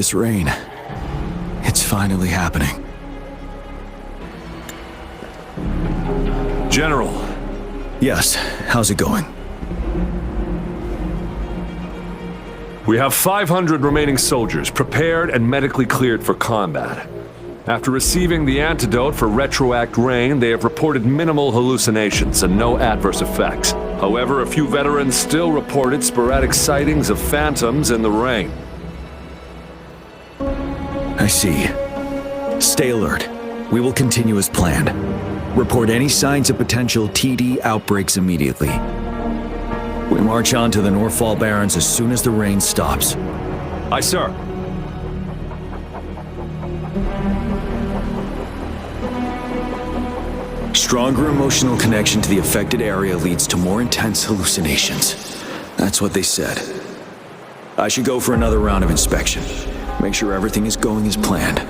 this rain. It's finally happening. General. Yes, how's it going? We have 500 remaining soldiers prepared and medically cleared for combat. After receiving the antidote for retroact rain, they have reported minimal hallucinations and no adverse effects. However, a few veterans still reported sporadic sightings of phantoms in the rain. I see. Stay alert. We will continue as planned. Report any signs of potential TD outbreaks immediately. We march on to the Northfall Barrens as soon as the rain stops. Aye, sir. Stronger emotional connection to the affected area leads to more intense hallucinations. That's what they said. I should go for another round of inspection. Make sure everything is going as planned.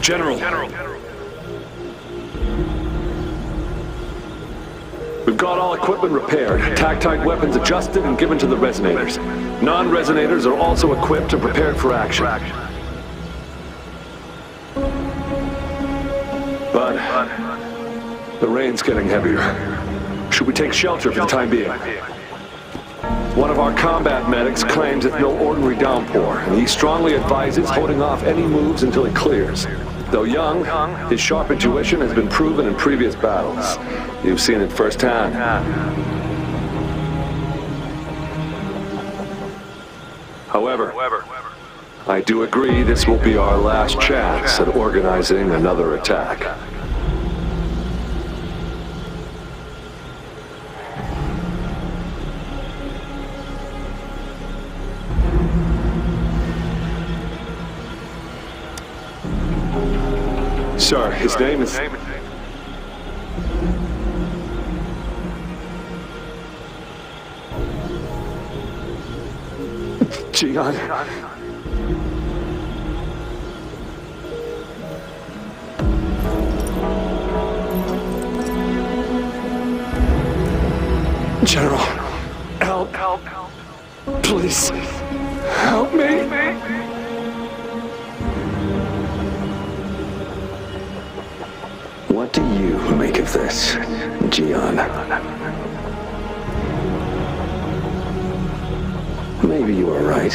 General. We've got all equipment repaired, tactite weapons adjusted and given to the resonators. Non-resonators are also equipped and prepared for action. But the rain's getting heavier. Should we take shelter for the time being? One of our combat medics claims it's no ordinary downpour, and he strongly advises holding off any moves until it clears. Though young, his sharp intuition has been proven in previous battles. You've seen it firsthand. However, I do agree this will be our last chance at organizing another attack. Sir, his name is... Gian. General, help. Please, help me. What do you make of this, Gian? Maybe you are right.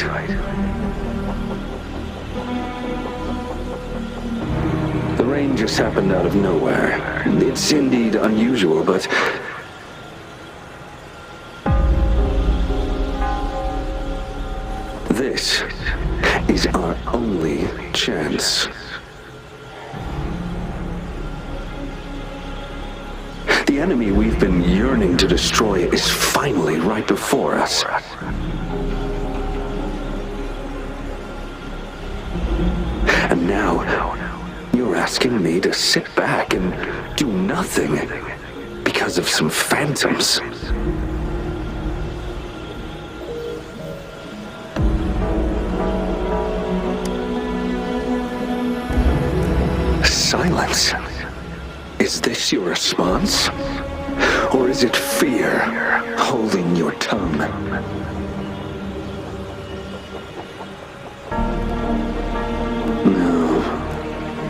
The rain just happened out of nowhere. It's indeed unusual, but... this is our only chance. The enemy we've been yearning to destroy is finally right before us. And now, you're asking me to sit back and do nothing because of some phantoms. Silence. Is this your response? Or is it fear holding your tongue? No,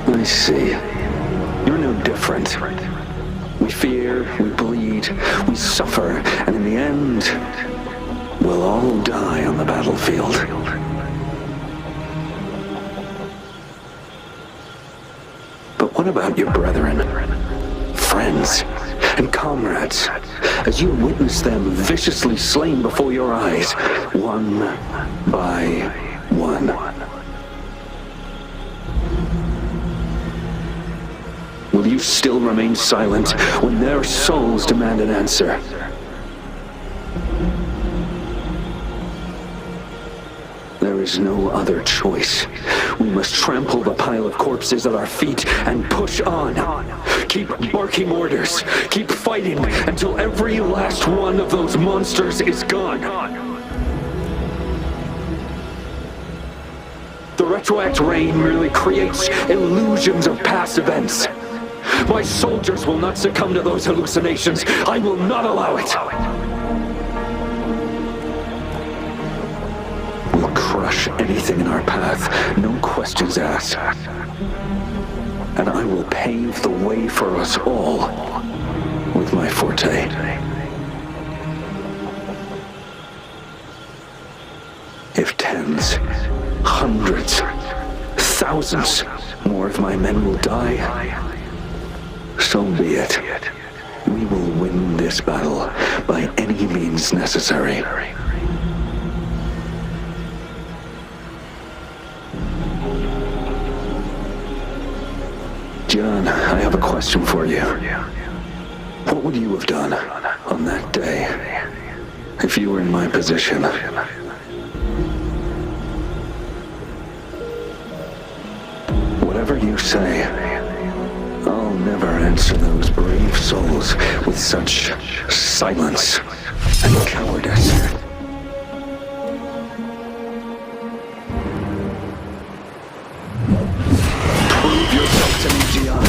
I see. You're no different. We fear, we bleed, we suffer, and in the end, we'll all die on the battlefield. But what about your brethren, friends, and comrades, as you witness them viciously slain before your eyes, one by one? Will you still remain silent when their souls demand an answer? There is no other choice. We must trample the pile of corpses at our feet and push on. Keep barking orders. Keep fighting until every last one of those monsters is gone. The retroact rain merely creates illusions of past events. My soldiers will not succumb to those hallucinations. I will not allow it. We'll crush anything in our path, no questions asked. And I will pave the way for us all with my forte. If tens, hundreds, thousands more of my men will die, so be it. We will win this battle by any means necessary. John, I have a question for you. What would you have done on that day if you were in my position? Whatever you say, I'll never answer those brave souls with such silence and cowardice. Prove yourself to me, Gian.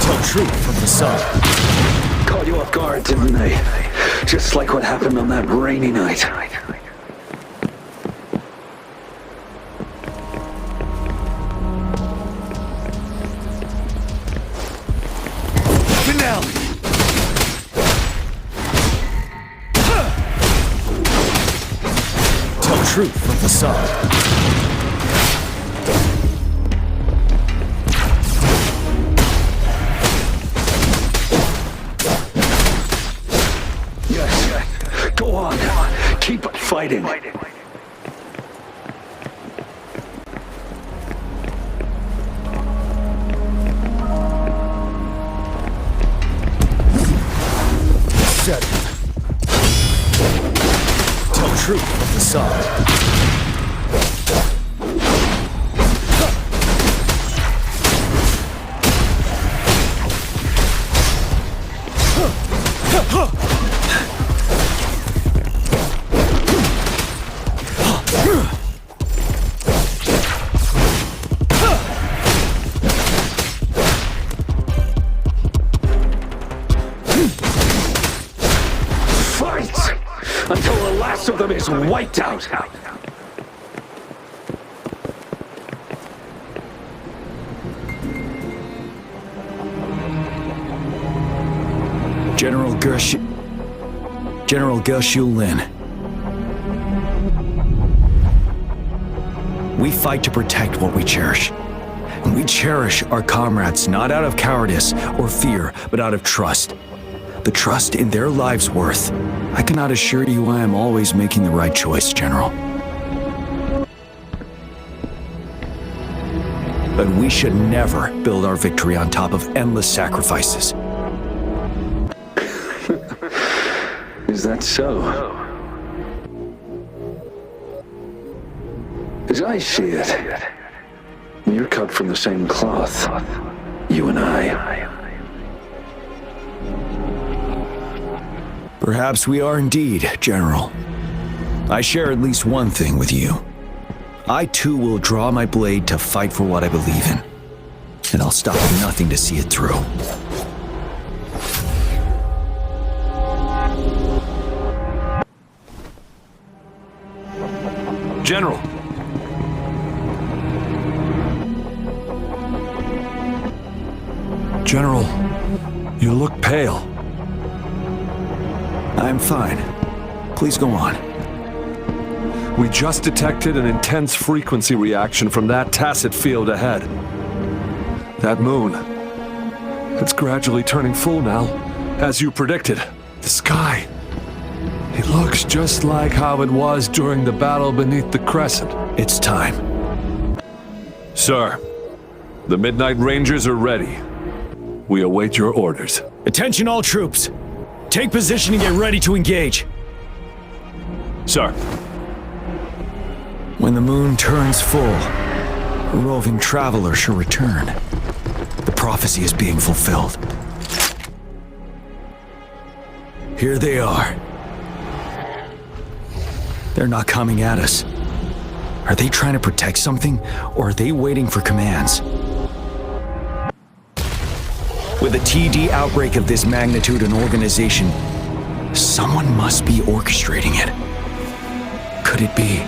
Tell truth from the sun. Caught you off guard, didn't they? Just like what happened on that rainy night. Finale! Tell truth from the sun. Go on. Keep fighting. Set. Tell truth from the sun. Until the last of them is wiped out. General Gershu Lin. We fight to protect what we cherish. And we cherish our comrades not out of cowardice or fear, but out of trust. The trust in their lives' worth. I cannot assure you I am always making the right choice, General. But we should never build our victory on top of endless sacrifices. Is that so? As I see it, you're cut from the same cloth, you and I. Perhaps we are indeed, General. I share at least one thing with you. I too will draw my blade to fight for what I believe in. And I'll stop at nothing to see it through. General! General, you look pale. I'm fine. Please go on. We just detected an intense frequency reaction from that tacit field ahead. That moon. It's gradually turning full now, as you predicted. The sky. It looks just like how it was during the battle beneath the crescent. It's time. Sir, the Midnight Rangers are ready. We await your orders. Attention all troops. Take position and get ready to engage. Sir. When the moon turns full, a roving traveler shall return. The prophecy is being fulfilled. Here they are. They're not coming at us. Are they trying to protect something, or are they waiting for commands? With a TD outbreak of this magnitude and organization, someone must be orchestrating it. Could it be?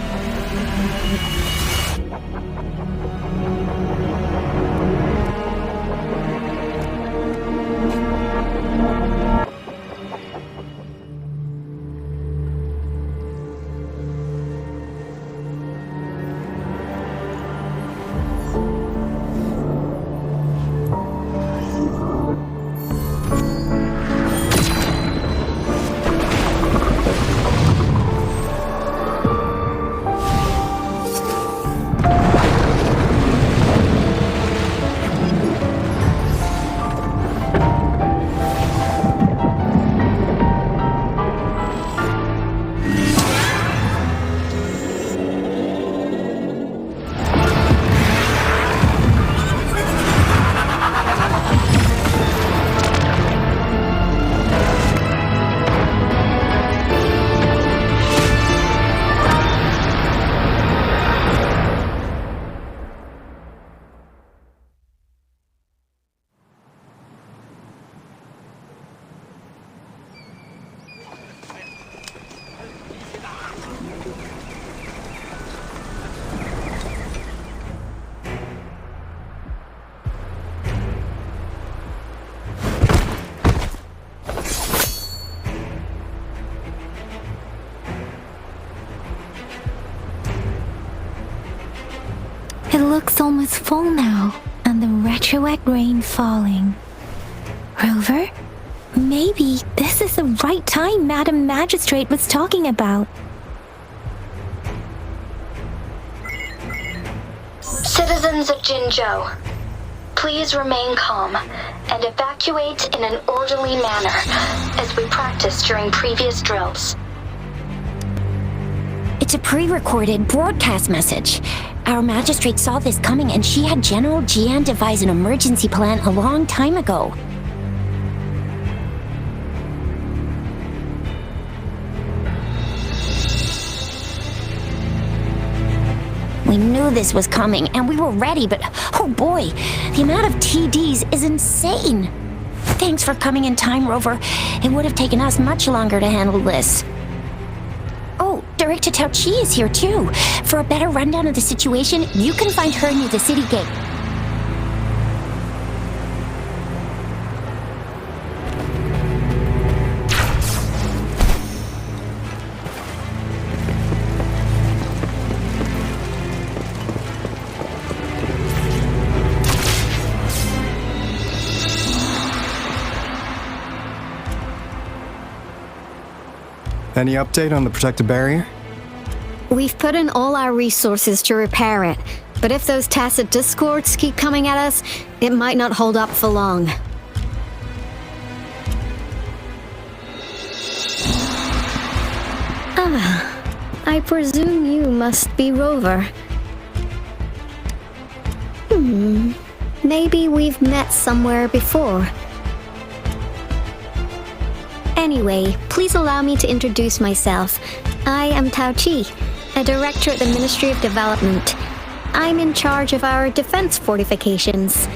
It looks almost full now, and the retroact rain falling. Rover? Maybe this is the right time Madam Magistrate was talking about. Citizens of Jinzhou, please remain calm and evacuate in an orderly manner as we practiced during previous drills. It's a pre-recorded broadcast message. Our magistrate saw this coming and she had General Jian devise an emergency plan a long time ago. We knew this was coming and we were ready, but oh boy, the amount of TDs is insane. Thanks for coming in time, Rover. It would have taken us much longer to handle this. Oh, Director Tao Chi is here too. For a better rundown of the situation, you can find her near the city gate. Any update on the protective barrier? We've put in all our resources to repair it, but if those tacit discords keep coming at us, it might not hold up for long. I presume you must be Rover. Maybe we've met somewhere before. Anyway, please allow me to introduce myself. I am Tao Chi, a director at the Ministry of Development. I'm in charge of our defense fortifications.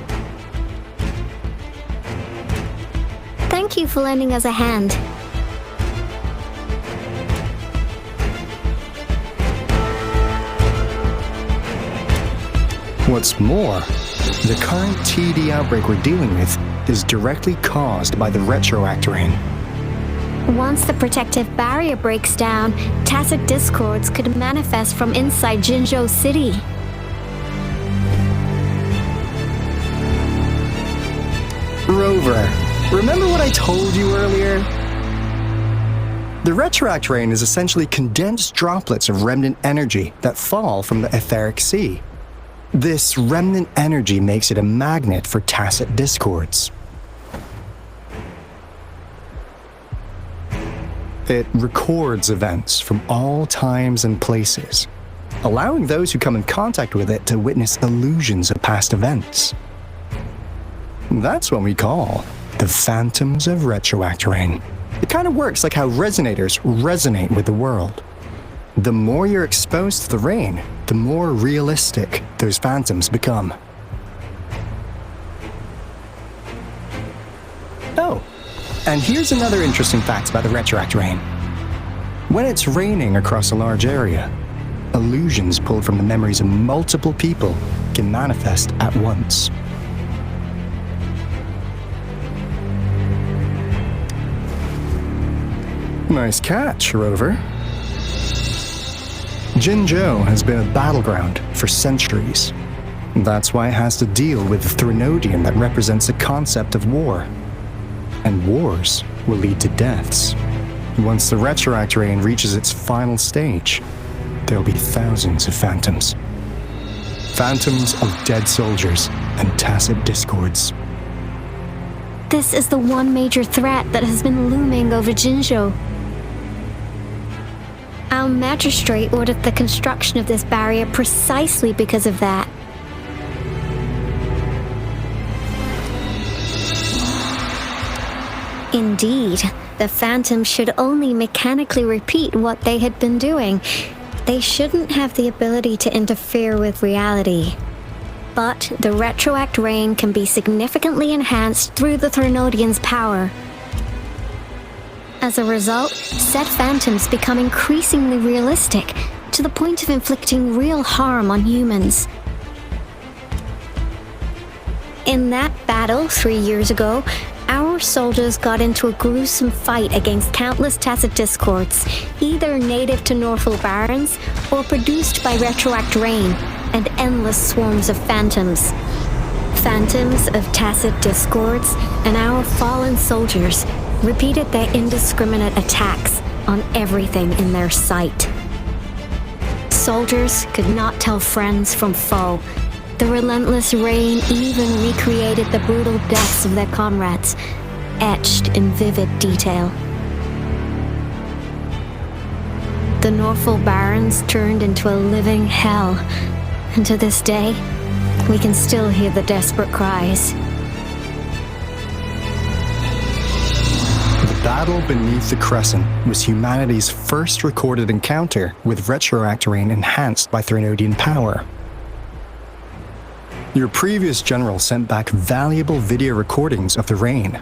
Thank you for lending us a hand. What's more, the current TD outbreak we're dealing with is directly caused by the retroact rain. Once the protective barrier breaks down, tacit discords could manifest from inside Jinzhou City. Rover, remember what I told you earlier? The retroact rain is essentially condensed droplets of remnant energy that fall from the etheric sea. This remnant energy makes it a magnet for tacit discords. It records events from all times and places, allowing those who come in contact with it to witness illusions of past events. That's what we call the phantoms of retroactorain. It kind of works like how resonators resonate with the world. The more you're exposed to the rain, the more realistic those phantoms become. Oh, and here's another interesting fact about the retroactorain. When it's raining across a large area, illusions pulled from the memories of multiple people can manifest at once. Nice catch, Rover. Jinzhou has been a battleground for centuries. That's why it has to deal with the Threnodian that represents the concept of war. And wars will lead to deaths. Once the retroactorain reaches its final stage, there'll be thousands of phantoms. Phantoms of dead soldiers and tacit discords. This is the one major threat that has been looming over Jinzhou. Our magistrate ordered the construction of this barrier precisely because of that. Indeed, the phantoms should only mechanically repeat what they had been doing. They shouldn't have the ability to interfere with reality. But the retroactorain can be significantly enhanced through the Threnodian's power. As a result, said phantoms become increasingly realistic, to the point of inflicting real harm on humans. In that battle 3 years ago, our soldiers got into a gruesome fight against countless tacit discords, either native to Norfolk Barrens or produced by retroactorain and endless swarms of phantoms. Phantoms of tacit discords and our fallen soldiers repeated their indiscriminate attacks on everything in their sight. Soldiers could not tell friends from foe. The relentless rain even recreated the brutal deaths of their comrades, etched in vivid detail. The Norfolk Barrens turned into a living hell, and to this day, we can still hear the desperate cries. The battle beneath the Crescent was humanity's first recorded encounter with retroactorain enhanced by Threnodian power. Your previous general sent back valuable video recordings of the rain.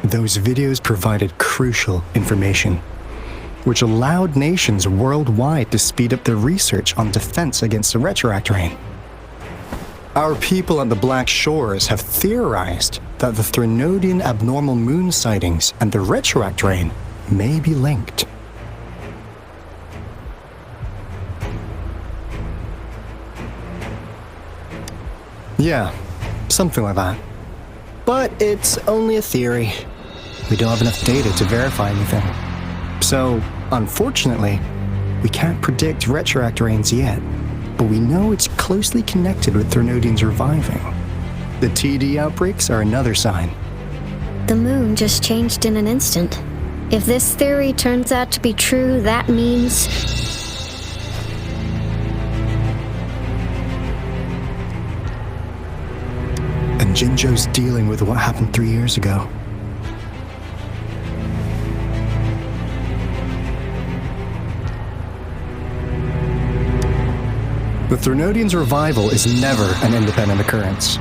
Those videos provided crucial information, which allowed nations worldwide to speed up their research on defense against the retroactorain. Our people at the Black Shores have theorized that the Threnodian abnormal moon sightings and the retroactorain may be linked. Yeah, something like that. But it's only a theory. We don't have enough data to verify anything. So, unfortunately, we can't predict retroactorains yet, but we know it's closely connected with Threnodians reviving. The TD outbreaks are another sign. The moon just changed in an instant. If this theory turns out to be true, that means... And Jinzhou's dealing with what happened 3 years ago. The Threnodians' revival is never an independent occurrence.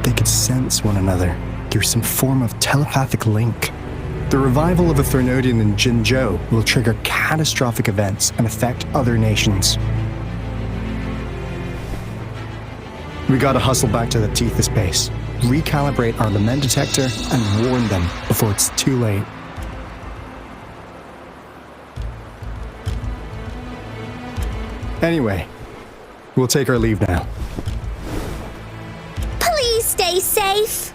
They could sense one another through some form of telepathic link. The revival of a Threnodian in Jinzhou will trigger catastrophic events and affect other nations. We gotta hustle back to the Tethys base, recalibrate our lament detector, and warn them before it's too late. Anyway, we'll take our leave now. Please stay safe.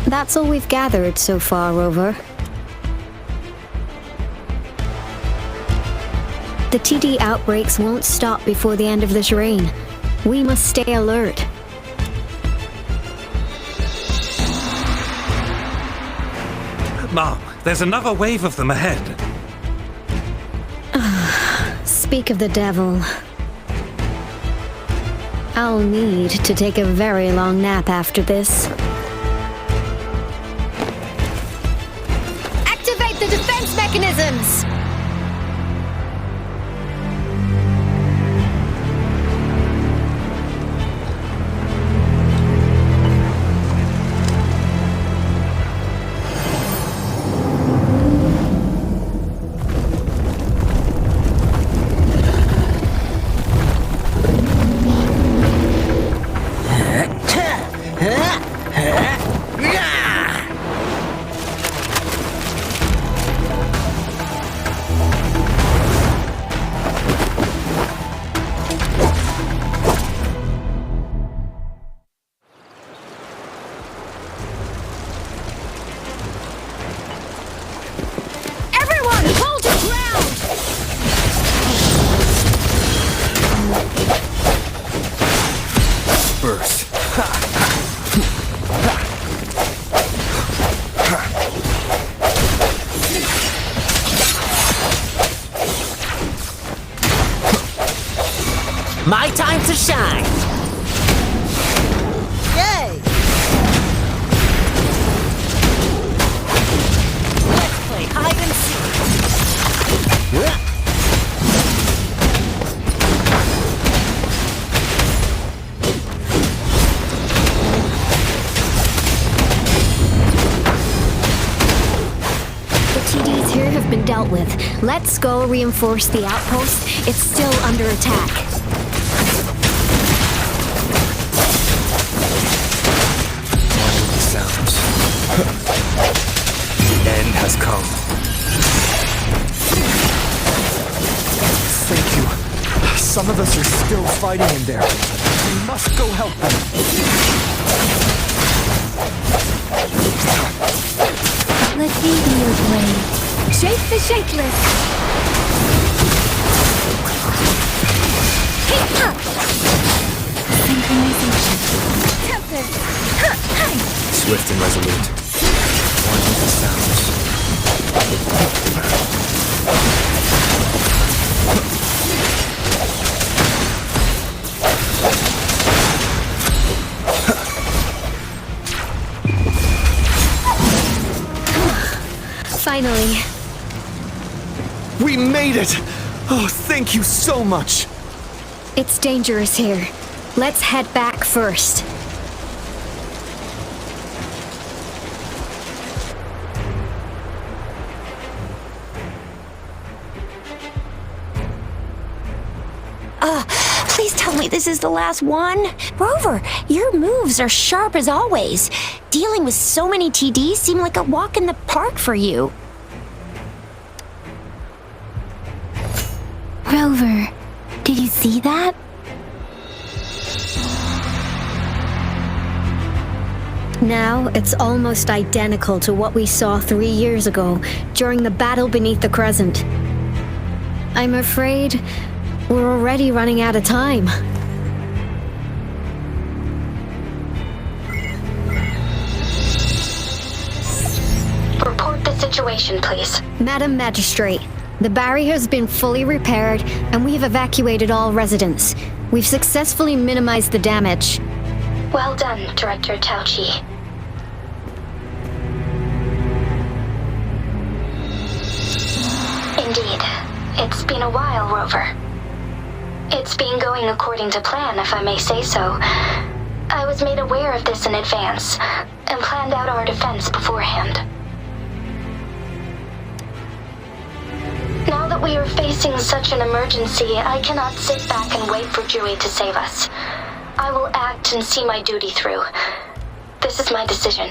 That's all we've gathered so far, Rover. The TD outbreaks won't stop before the end of this reign. We must stay alert. Mom, there's another wave of them ahead. Speak of the devil. I'll need to take a very long nap after this. Activate the defense mechanisms! My time to shine! Yay! Let's play hide and seek! The TDs here have been dealt with. Let's go reinforce the outpost. It's still under attack. The end has come. Thank you. Some of us are still fighting in there. We must go help them. Let me be your blade. Shake the shakeless! Synchronization. Tempest! Swift and resolute. One with the sounds. Finally. We made it! Oh, thank you so much! It's dangerous here. Let's head back first. Please tell me this is the last one. Rover, your moves are sharp as always. Dealing with so many TDs seemed like a walk in the park for you. Rover, did you see that? Now, it's almost identical to what we saw 3 years ago, during the battle beneath the Crescent. I'm afraid we're already running out of time. Report the situation, please. Madam Magistrate, the barrier has been fully repaired, and we have evacuated all residents. We've successfully minimized the damage. Well done, Director Tauchi. Indeed. It's been a while, Rover. It's been going according to plan, if I may say so. I was made aware of this in advance, and planned out our defense beforehand. Now that we are facing such an emergency, I cannot sit back and wait for Dewey to save us. I will act and see my duty through. This is my decision.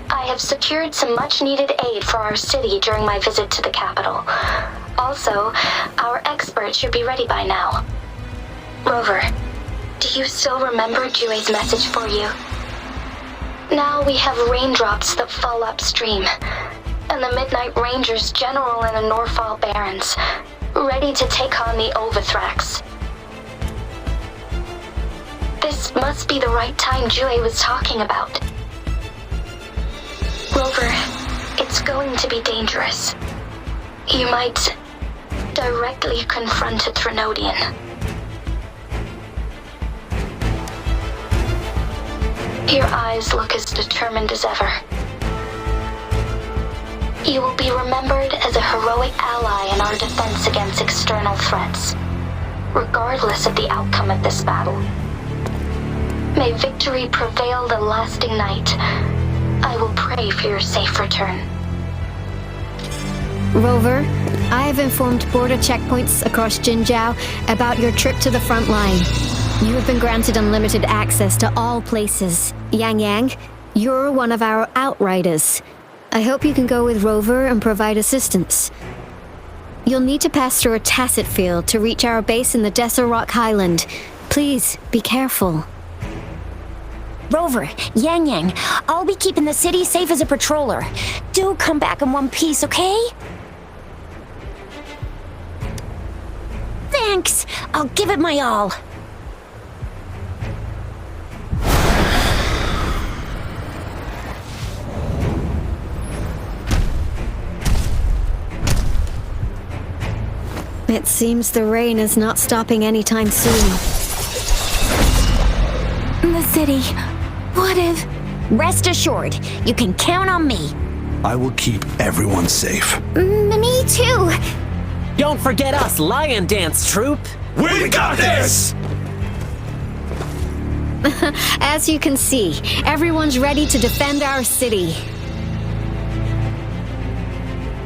I have secured some much-needed aid for our city during my visit to the capital. Also, our experts should be ready by now. Rover, do you still remember Dewey's message for you? Now we have raindrops that fall upstream, and the Midnight Rangers General in the Norfall Barrens, ready to take on the Overthrax. This must be the right time Jue was talking about. Rover, it's going to be dangerous. You might directly confront a Trinodian. Your eyes look as determined as ever. You will be remembered as a heroic ally in our defense against external threats, regardless of the outcome of this battle. May victory prevail the lasting night. I will pray for your safe return. Rover, I have informed border checkpoints across Jinjiao about your trip to the front line. You have been granted unlimited access to all places. Yang Yang, you're one of our outriders. I hope you can go with Rover and provide assistance. You'll need to pass through a tacit field to reach our base in the Desert Rock Highland. Please, be careful. Rover, Yang Yang, I'll be keeping the city safe as a patroller. Do come back in one piece, okay? Thanks! I'll give it my all. It seems the rain is not stopping anytime soon. The city. What if... Rest assured, you can count on me. I will keep everyone safe. Me too. Don't forget us, Lion Dance Troop! We got this! As you can see, everyone's ready to defend our city.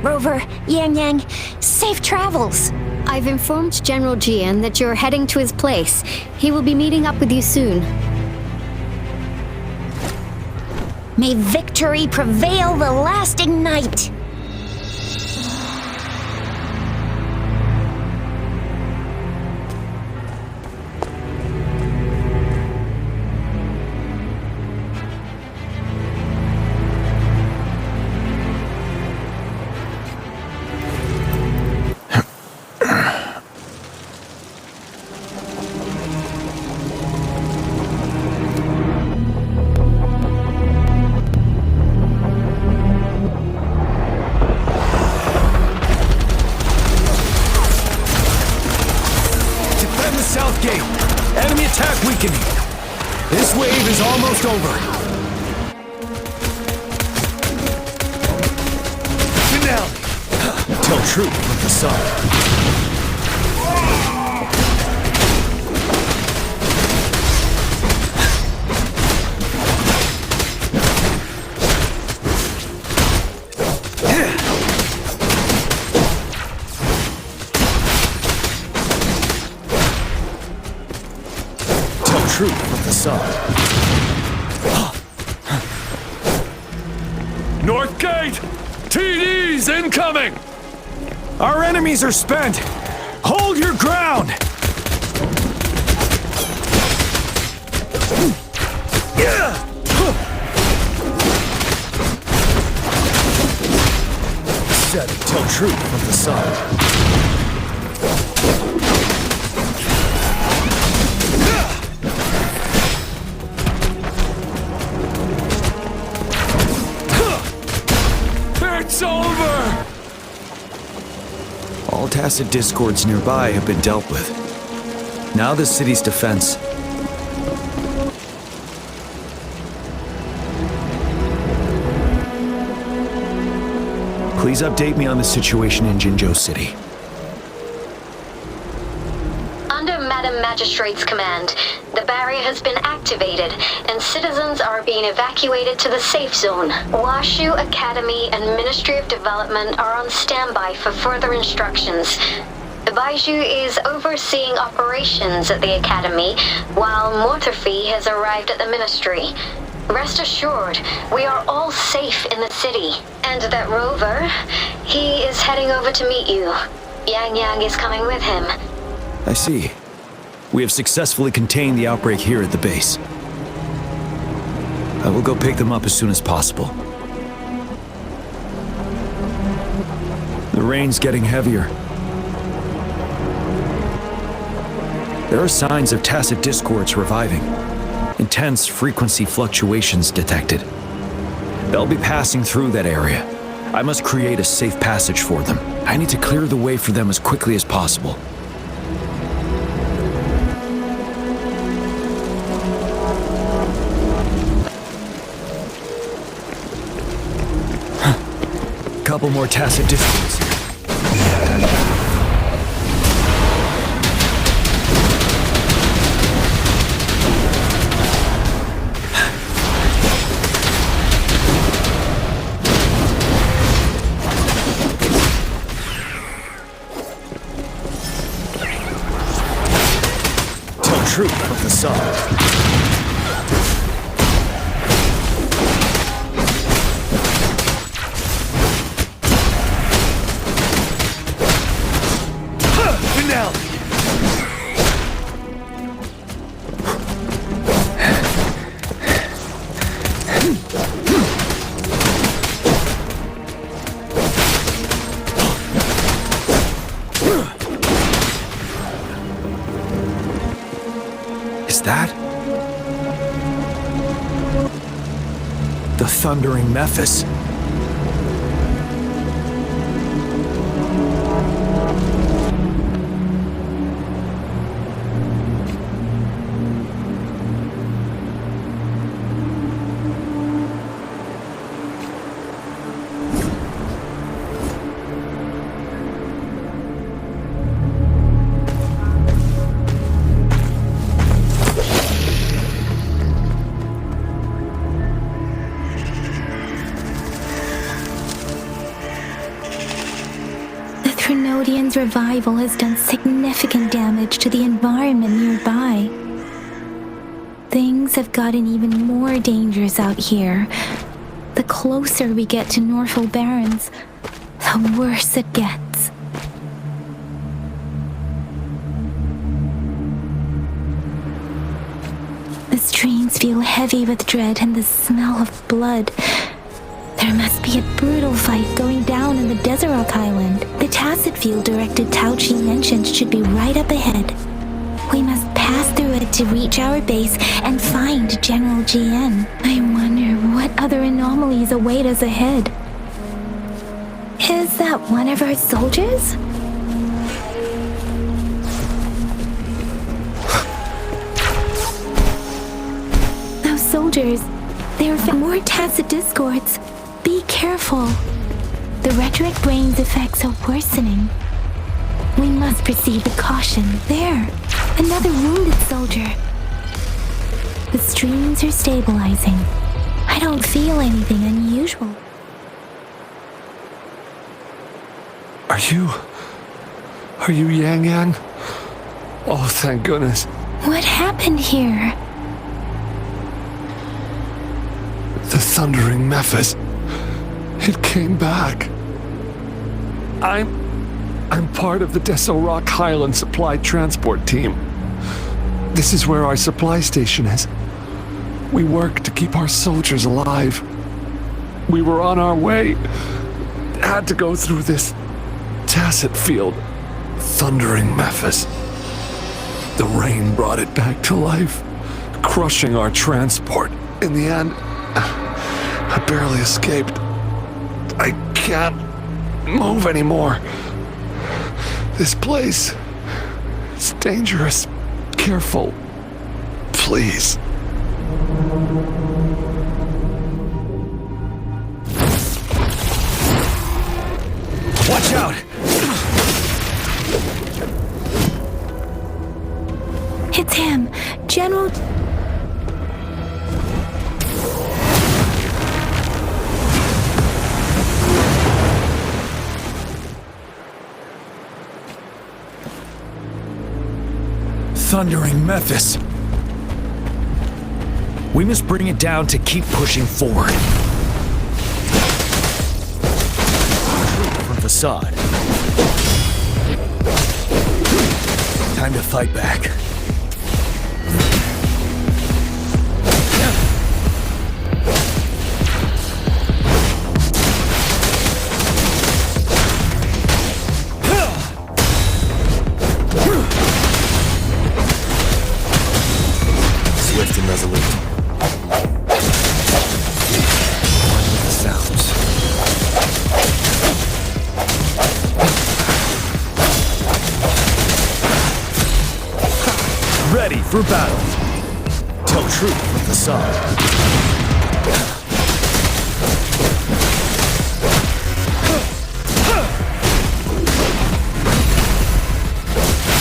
Rover, Yang Yang, safe travels. I've informed General Jian that you're heading to his place. He will be meeting up with you soon. May victory prevail the lasting night. South gate. Enemy attack weakening. This wave is almost over. Finale. Tell truth from the sun. Truth from the sun. North Gate! TD's incoming! Our enemies are spent! Hold your ground! Said tell truth from the sun. It's over! All tacit discords nearby have been dealt with. Now the city's defense. Please update me on the situation in Jinzhou City. Under Madam Magistrate's command, the barrier has been activated, and citizens are being evacuated to the safe zone. Washu Academy and Ministry of Development are on standby for further instructions. Baiju is overseeing operations at the Academy, while Mortarfi has arrived at the Ministry. Rest assured, we are all safe in the city. And that Rover, he is heading over to meet you. Yang Yang is coming with him. I see. We have successfully contained the outbreak here at the base. I will go pick them up as soon as possible. The rain's getting heavier. There are signs of tacit discords reviving. intense frequency fluctuations detected. They'll be passing through that area. I must create a safe passage for them. I need to clear the way for them as quickly as possible. Couple more tacit discords here. Tell truth from the sun. Is that the thundering Memphis? Trinodian's revival has done significant damage to the environment nearby. Things have gotten even more dangerous out here. The closer we get to Norfolk Barrens, the worse it gets. The streams feel heavy with dread and the smell of blood. There must be a brutal fight going down in the Desert Island. The tacit field directed Tauchi mentioned should be right up ahead. We must pass through it to reach our base and find General GN. I wonder what other anomalies await us ahead. Is that one of our soldiers? Those soldiers, they're more tacit discords. Be careful. The rhetoric brain's effects are worsening. We must proceed with caution. There, another wounded soldier. The streams are stabilizing. I don't feel anything unusual. Are you Yang Yang? Oh, thank goodness. What happened here? The thundering Memphis. It came back. I'm part of the Deso Rock Highland Supply Transport Team. This is where our supply station is. We work to keep our soldiers alive. We were on our way. Had to go through this tacit field. Thundering Memphis. The rain brought it back to life, crushing our transport. In the end, I barely escaped. I can't move anymore. This place, it's dangerous. Careful, please. Watch out! It's him, General... Thundering Memphis. We must bring it down to keep pushing forward. From facade. Time to fight back. Swift and resolute. for battle. Tell truth from the sun.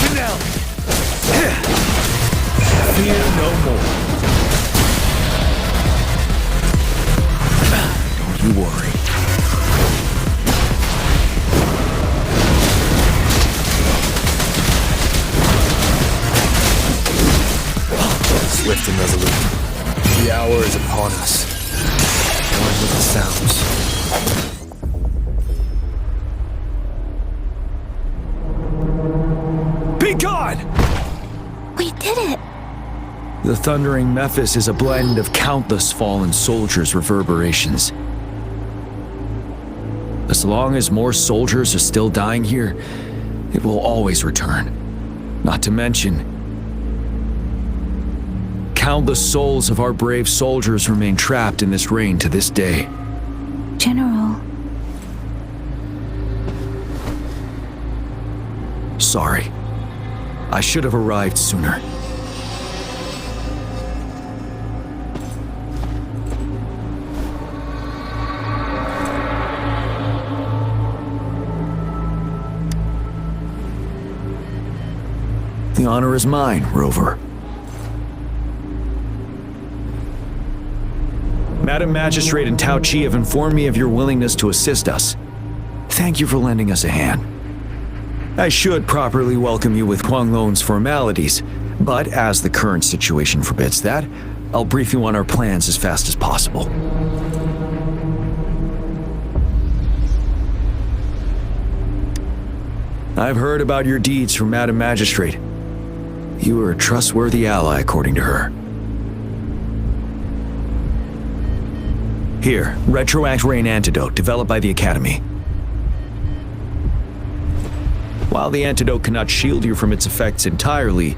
Finale. Fear no more. Don't you worry. Swift and resolute. The hour is upon us. One with the sounds. Be gone! We did it! The thundering Memphis is a blend of countless fallen soldiers' reverberations. As long as more soldiers are still dying here, it will always return. Not to mention, countless souls of our brave soldiers remain trapped in this rain to this day. General. Sorry. I should have arrived sooner. The honor is mine, Rover. Madam Magistrate and Tao Chi have informed me of your willingness to assist us. Thank you for lending us a hand. I should properly welcome you with Huang Lon's formalities, but as the current situation forbids that, I'll brief you on our plans as fast as possible. I've heard about your deeds from Madam Magistrate. You are a trustworthy ally, according to her. Here, Retroact Rain Antidote, developed by the Academy. While the antidote cannot shield you from its effects entirely,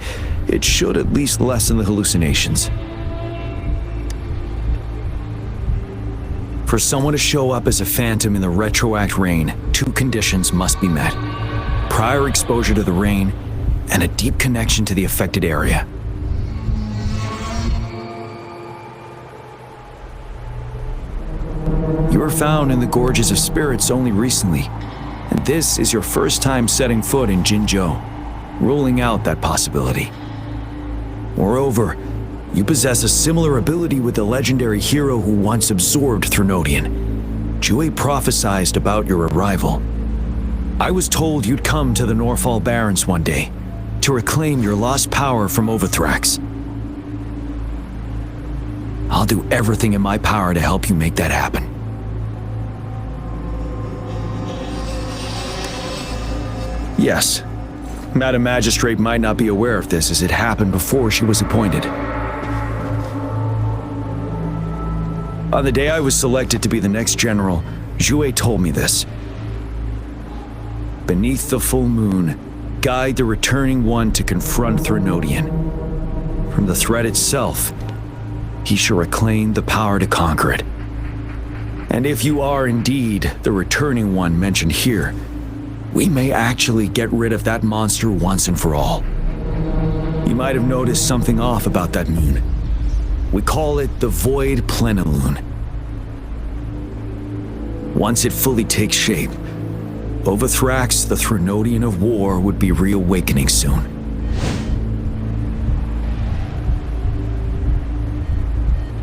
it should at least lessen the hallucinations. For someone to show up as a phantom in the Retroact Rain, two conditions must be met. Prior exposure to the rain, and a deep connection to the affected area. You were found in the Gorges of Spirits only recently, and this is your first time setting foot in Jinzhou, ruling out that possibility. Moreover, you possess a similar ability with the legendary hero who once absorbed Threnodian. Jue prophesied about your arrival. I was told you'd come to the Norfall Barrens one day, to reclaim your lost power from Overthrax. I'll do everything in my power to help you make that happen. Yes, Madam Magistrate might not be aware of this as it happened before she was appointed. On the day I was selected to be the next general, Jue told me this. Beneath the full moon, guide the returning one to confront Threnodian. From the threat itself, he shall reclaim the power to conquer it. And if you are indeed the returning one mentioned here, we may actually get rid of that monster once and for all. You might have noticed something off about that moon. We call it the Void Plenilune. Once it fully takes shape, Overthrax, the Threnodian of War, would be reawakening soon.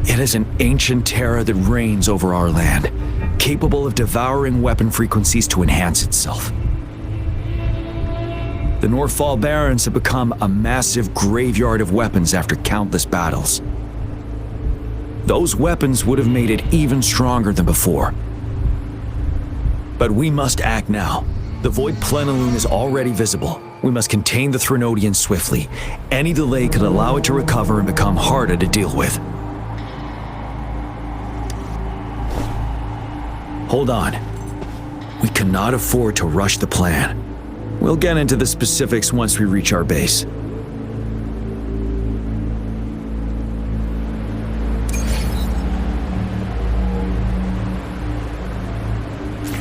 It is an ancient terror that reigns over our land, capable of devouring weapon frequencies to enhance itself. The Norfall Barrens have become a massive graveyard of weapons after countless battles. Those weapons would have made it even stronger than before. But we must act now. The Void Plenilune is already visible. We must contain the Threnodian swiftly. Any delay could allow it to recover and become harder to deal with. Hold on. We cannot afford to rush the plan. We'll get into the specifics once we reach our base.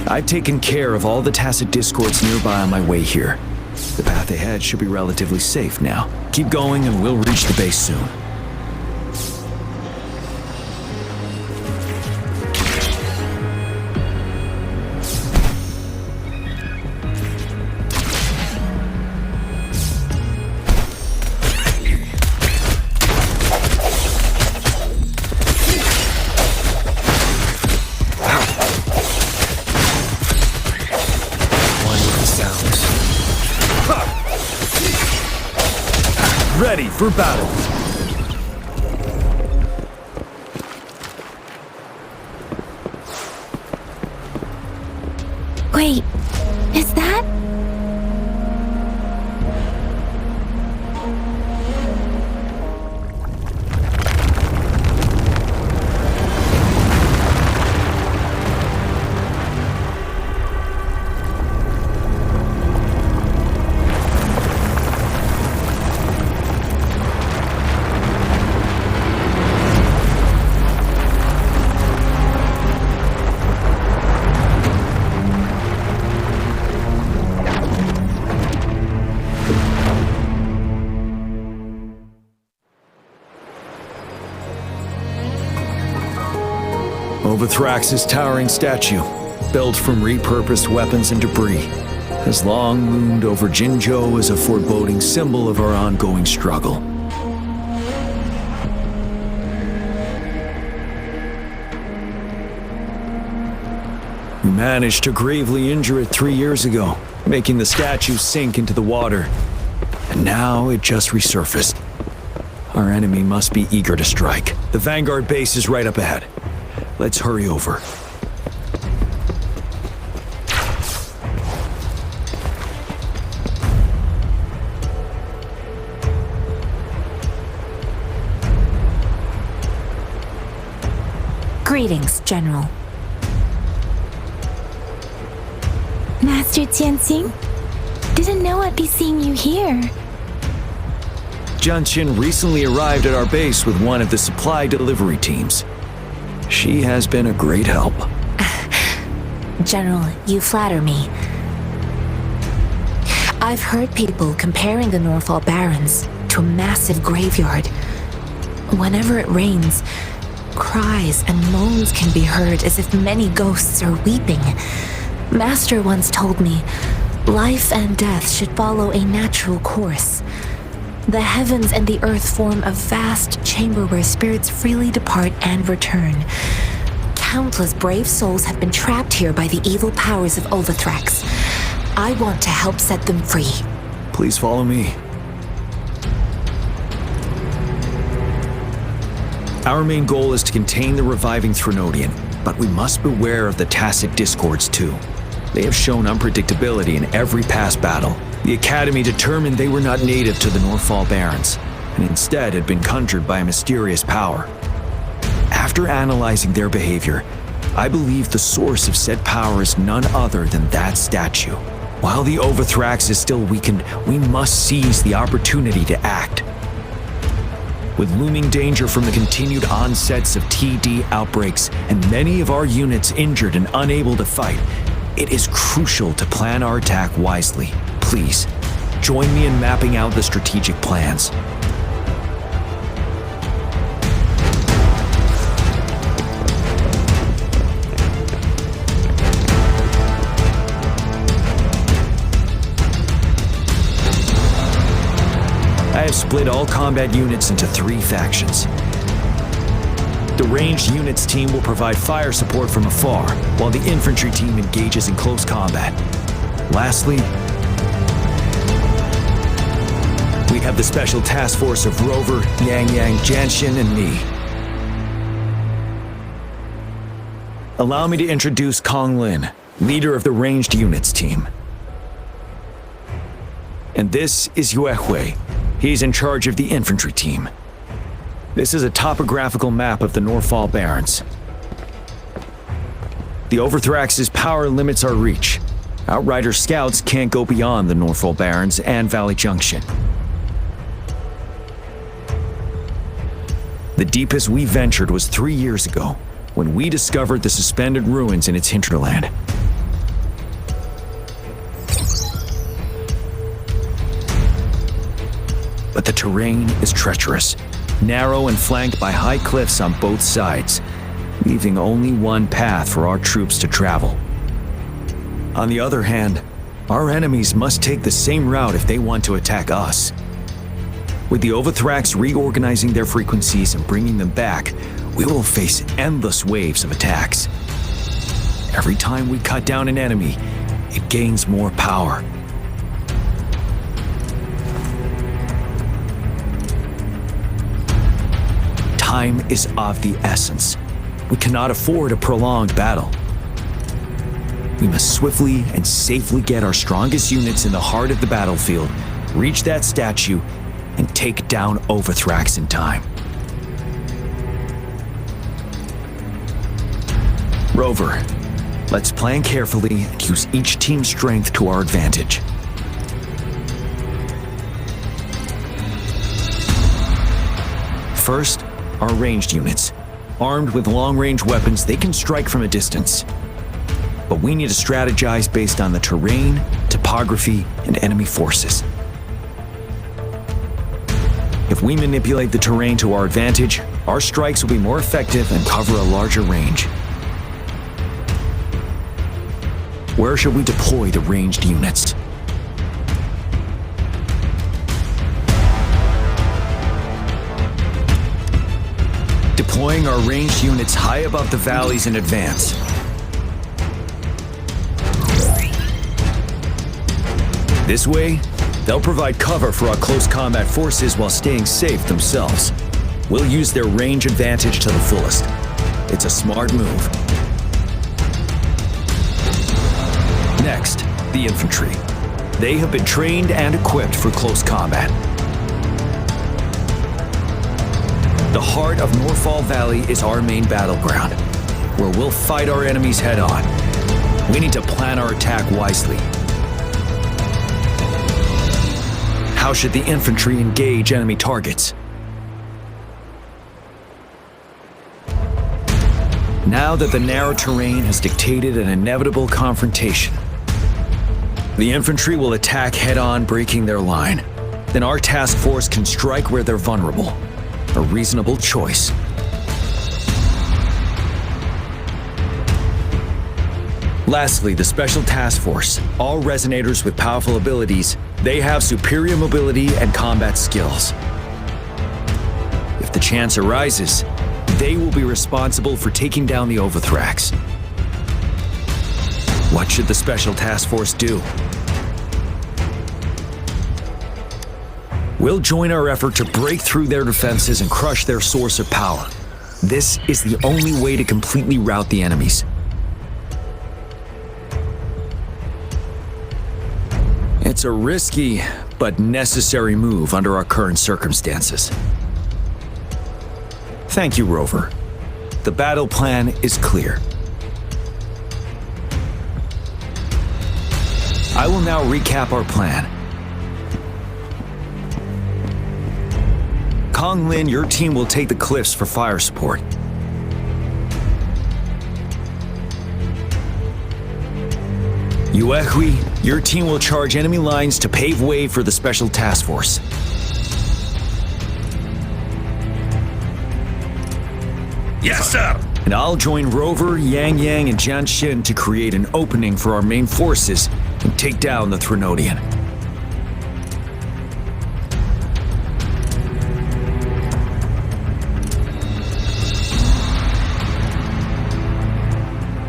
I've taken care of all the tacit discords nearby on my way here. The path ahead should be relatively safe now. Keep going and we'll reach the base soon. Ready for battle. Wait, is that? Wuthrax's towering statue, built from repurposed weapons and debris, has long loomed over Jinzhou as a foreboding symbol of our ongoing struggle. We managed to gravely injure it 3 years ago, making the statue sink into the water. And now it just resurfaced. Our enemy must be eager to strike. The Vanguard base is right up ahead. Let's hurry over. Greetings, General. Master Jianxing? Didn't know I'd be seeing you here. Jianqin recently arrived at our base with one of the supply delivery teams. She has been a great help. General, you flatter me. I've heard people comparing the Norfall Barrens to a massive graveyard. Whenever it rains, cries and moans can be heard as if many ghosts are weeping. Master once told me, life and death should follow a natural course. The heavens and the earth form a vast chamber where spirits freely depart and return. Countless brave souls have been trapped here by the evil powers of Wuthrax. I want to help set them free. Please follow me. Our main goal is to contain the reviving Threnodian, but we must beware of the tacit discords too. They have shown unpredictability in every past battle. The Academy determined they were not native to the Norfall Barrens, and instead had been conjured by a mysterious power. After analyzing their behavior, I believe the source of said power is none other than that statue. While the Wuthrax is still weakened, we must seize the opportunity to act. With looming danger from the continued onsets of TD outbreaks and many of our units injured and unable to fight, it is crucial to plan our attack wisely. Please, join me in mapping out the strategic plans. I have split all combat units into 3 factions. The ranged units team will provide fire support from afar, while the infantry team engages in close combat. Lastly, we have the special task force of Rover, Yang, Jianxin, and me. Allow me to introduce Kong Lin, leader of the ranged units team. And this is Yue Hui. He's in charge of the infantry team. This is a topographical map of the Norfall Barrens. The Wuthrax's power limits our reach. Outrider scouts can't go beyond the Norfall Barrens and Valley Junction. The deepest we ventured was 3 years ago, when we discovered the suspended ruins in its hinterland. but the terrain is treacherous, narrow and flanked by high cliffs on both sides, leaving only one path for our troops to travel. On the other hand, our enemies must take the same route if they want to attack us. With the Overthrax reorganizing their frequencies and bringing them back, we will face endless waves of attacks. Every time we cut down an enemy, it gains more power. Time is of the essence. We cannot afford a prolonged battle. We must swiftly and safely get our strongest units in the heart of the battlefield, reach that statue, and take down Overthrax in time. Rover, let's plan carefully and use each team's strength to our advantage. First, our ranged units. Armed with long-range weapons, they can strike from a distance. But we need to strategize based on the terrain, topography, and enemy forces. If we manipulate the terrain to our advantage, our strikes will be more effective and cover a larger range. Where should we deploy the ranged units? Deploying our ranged units high above the valleys in advance. This way, they'll provide cover for our close combat forces while staying safe themselves. We'll use their range advantage to the fullest. It's a smart move. Next, the infantry. They have been trained and equipped for close combat. The heart of Norfall Valley is our main battleground, where we'll fight our enemies head-on. We need to plan our attack wisely. How should the infantry engage enemy targets? Now that the narrow terrain has dictated an inevitable confrontation, the infantry will attack head-on, breaking their line. Then our task force can strike where they're vulnerable. A reasonable choice. Lastly, the Special Task Force. All resonators with powerful abilities, they have superior mobility and combat skills. If the chance arises, they will be responsible for taking down the Overthrax. What should the Special Task Force do? We'll join our effort to break through their defenses and crush their source of power. This is the only way to completely rout the enemies. It's a risky but necessary move under our current circumstances. Thank you, Rover. The battle plan is clear. I will now recap our plan. Kong Lin, your team will take the cliffs for fire support. Yuehui, your team will charge enemy lines to pave way for the Special Task Force. Yes, sir! And I'll join Rover, Yang Yang, and Jian Xin to create an opening for our main forces and take down the Threnodian.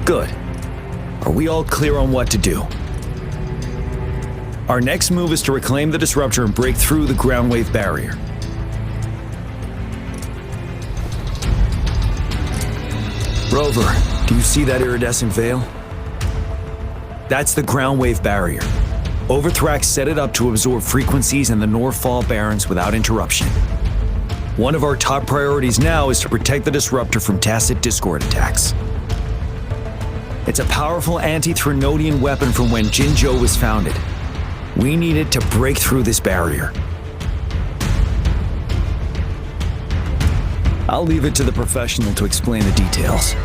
Good. Are we all clear on what to do? Our next move is to reclaim the disruptor and break through the ground wave barrier. Rover, do you see that iridescent veil? That's the ground wave barrier. Overthrax set it up to absorb frequencies in the Norfall Barrens without interruption. One of our top priorities now is to protect the disruptor from tacit discord attacks. It's a powerful anti-Threnodian weapon from when Jinzhou was founded. We need it to break through this barrier. I'll leave it to the professional to explain the details.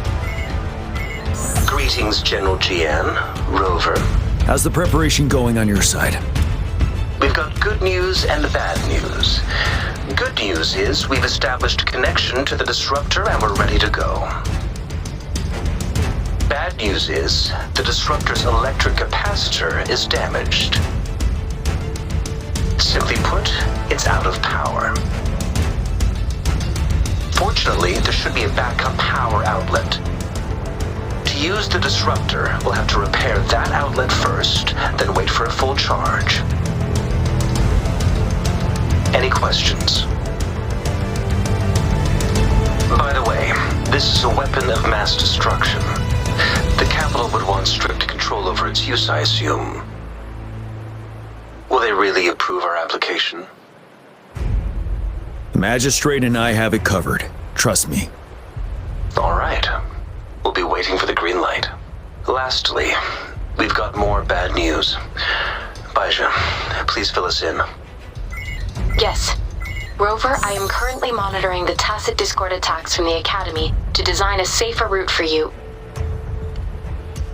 Greetings, General GN. Rover. How's the preparation going on your side? We've got good news and bad news. Good news is we've established a connection to the disruptor and we're ready to go. Bad news is the disruptor's electric capacitor is damaged. Simply put, it's out of power. Fortunately, there should be a backup power outlet. To use the disruptor, we'll have to repair that outlet first, then wait for a full charge. Any questions? By the way, this is a weapon of mass destruction. The capital would want strict control over its use, I assume. Will they really approve our application? The magistrate and I have it covered. Trust me. All right. We'll be waiting for the green light. Lastly, we've got more bad news. Baija, please fill us in. Yes. Rover, I am currently monitoring the tacit discord attacks from the Academy to design a safer route for you.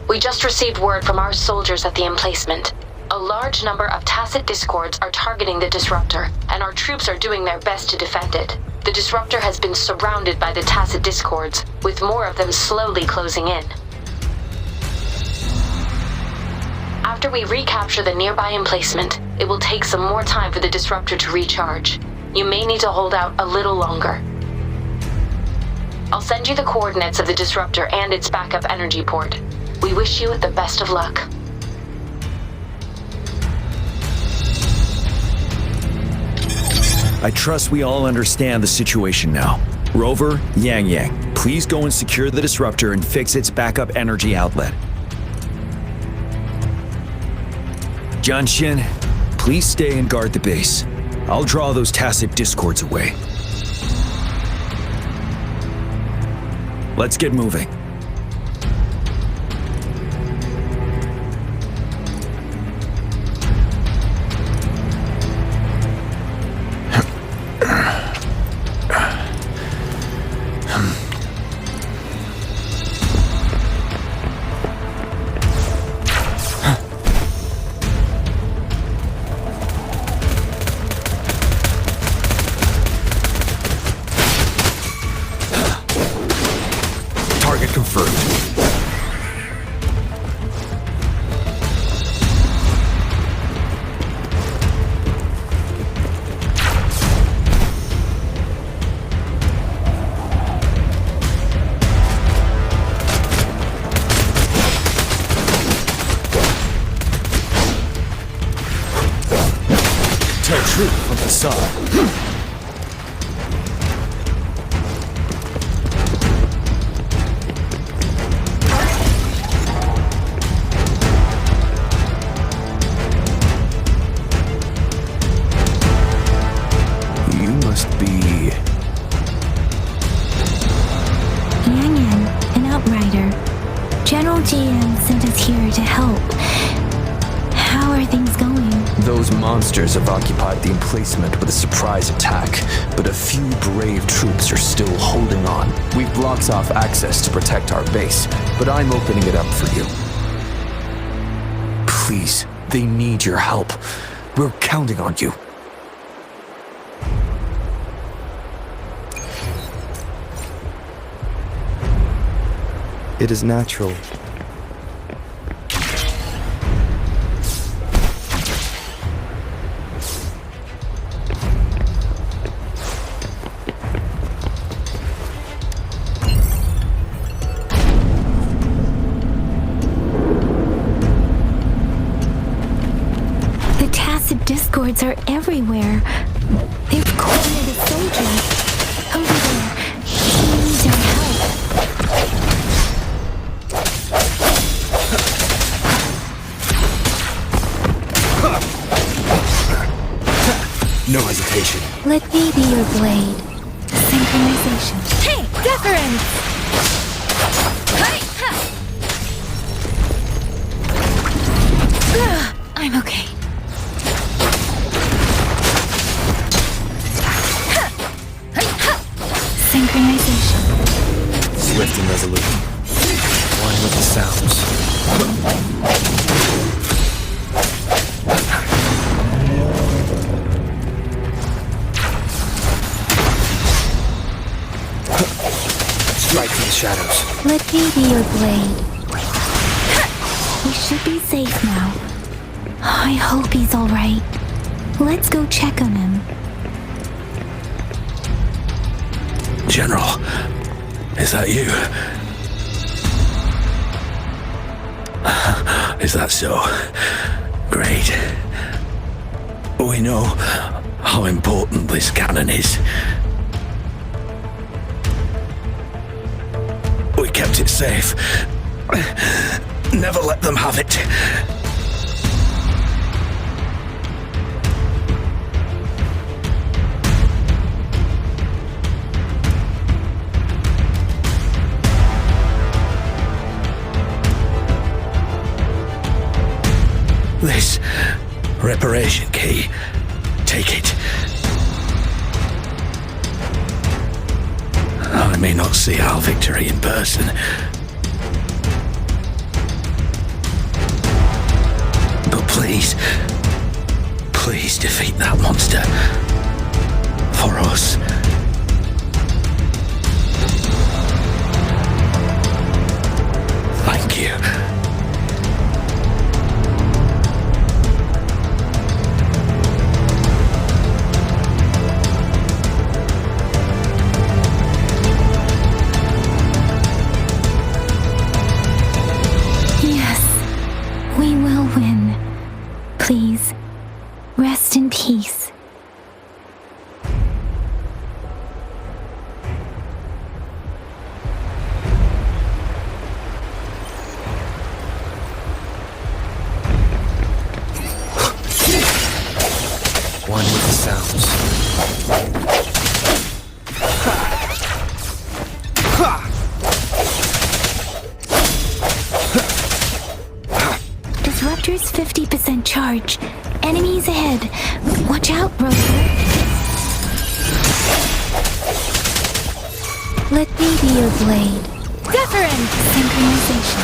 We just received word from our soldiers at the emplacement. A large number of tacit discords are targeting the disruptor, and our troops are doing their best to defend it. The disruptor has been surrounded by the tacit discords, with more of them slowly closing in. After we recapture the nearby emplacement, it will take some more time for the disruptor to recharge. You may need to hold out a little longer. I'll send you the coordinates of the disruptor and its backup energy port. We wish you the best of luck. I trust we all understand the situation now. Rover, Yang, please go and secure the disruptor and fix its backup energy outlet. Jianxin, please stay and guard the base. I'll draw those tacit discords away. Let's get moving. From the side. You must be... Yang, an outrider. General GM sent us here to help. How are things going? Those monsters have occupied the emplacement with a surprise attack, but a few brave troops are still holding on. We've blocked off access to protect our base, but I'm opening it up for you. Please, they need your help. We're counting on you. It is natural. Discords are everywhere. They've cornered a soldier. Over there. He needs our help. No hesitation. Let me be your blade. Synchronization. Hey, deference! I'm okay. Synchronization. Swift and resolute. Flying with the sounds. shadows. Let me be your blade. We should be safe now. I hope he's alright. Let's go check on him. General, is that you? Is that so? Great. We know how important this cannon is. We kept it safe. Never let them have it. This reparation key. Take it. I may not see our victory in person. But please, please defeat that monster. For us. Thank you. Please, rest in peace. One with the sounds. Disruptor's 50% charge. Enemies ahead. Watch out, Rover. Let me be your blade. Wuthering! Synchronization.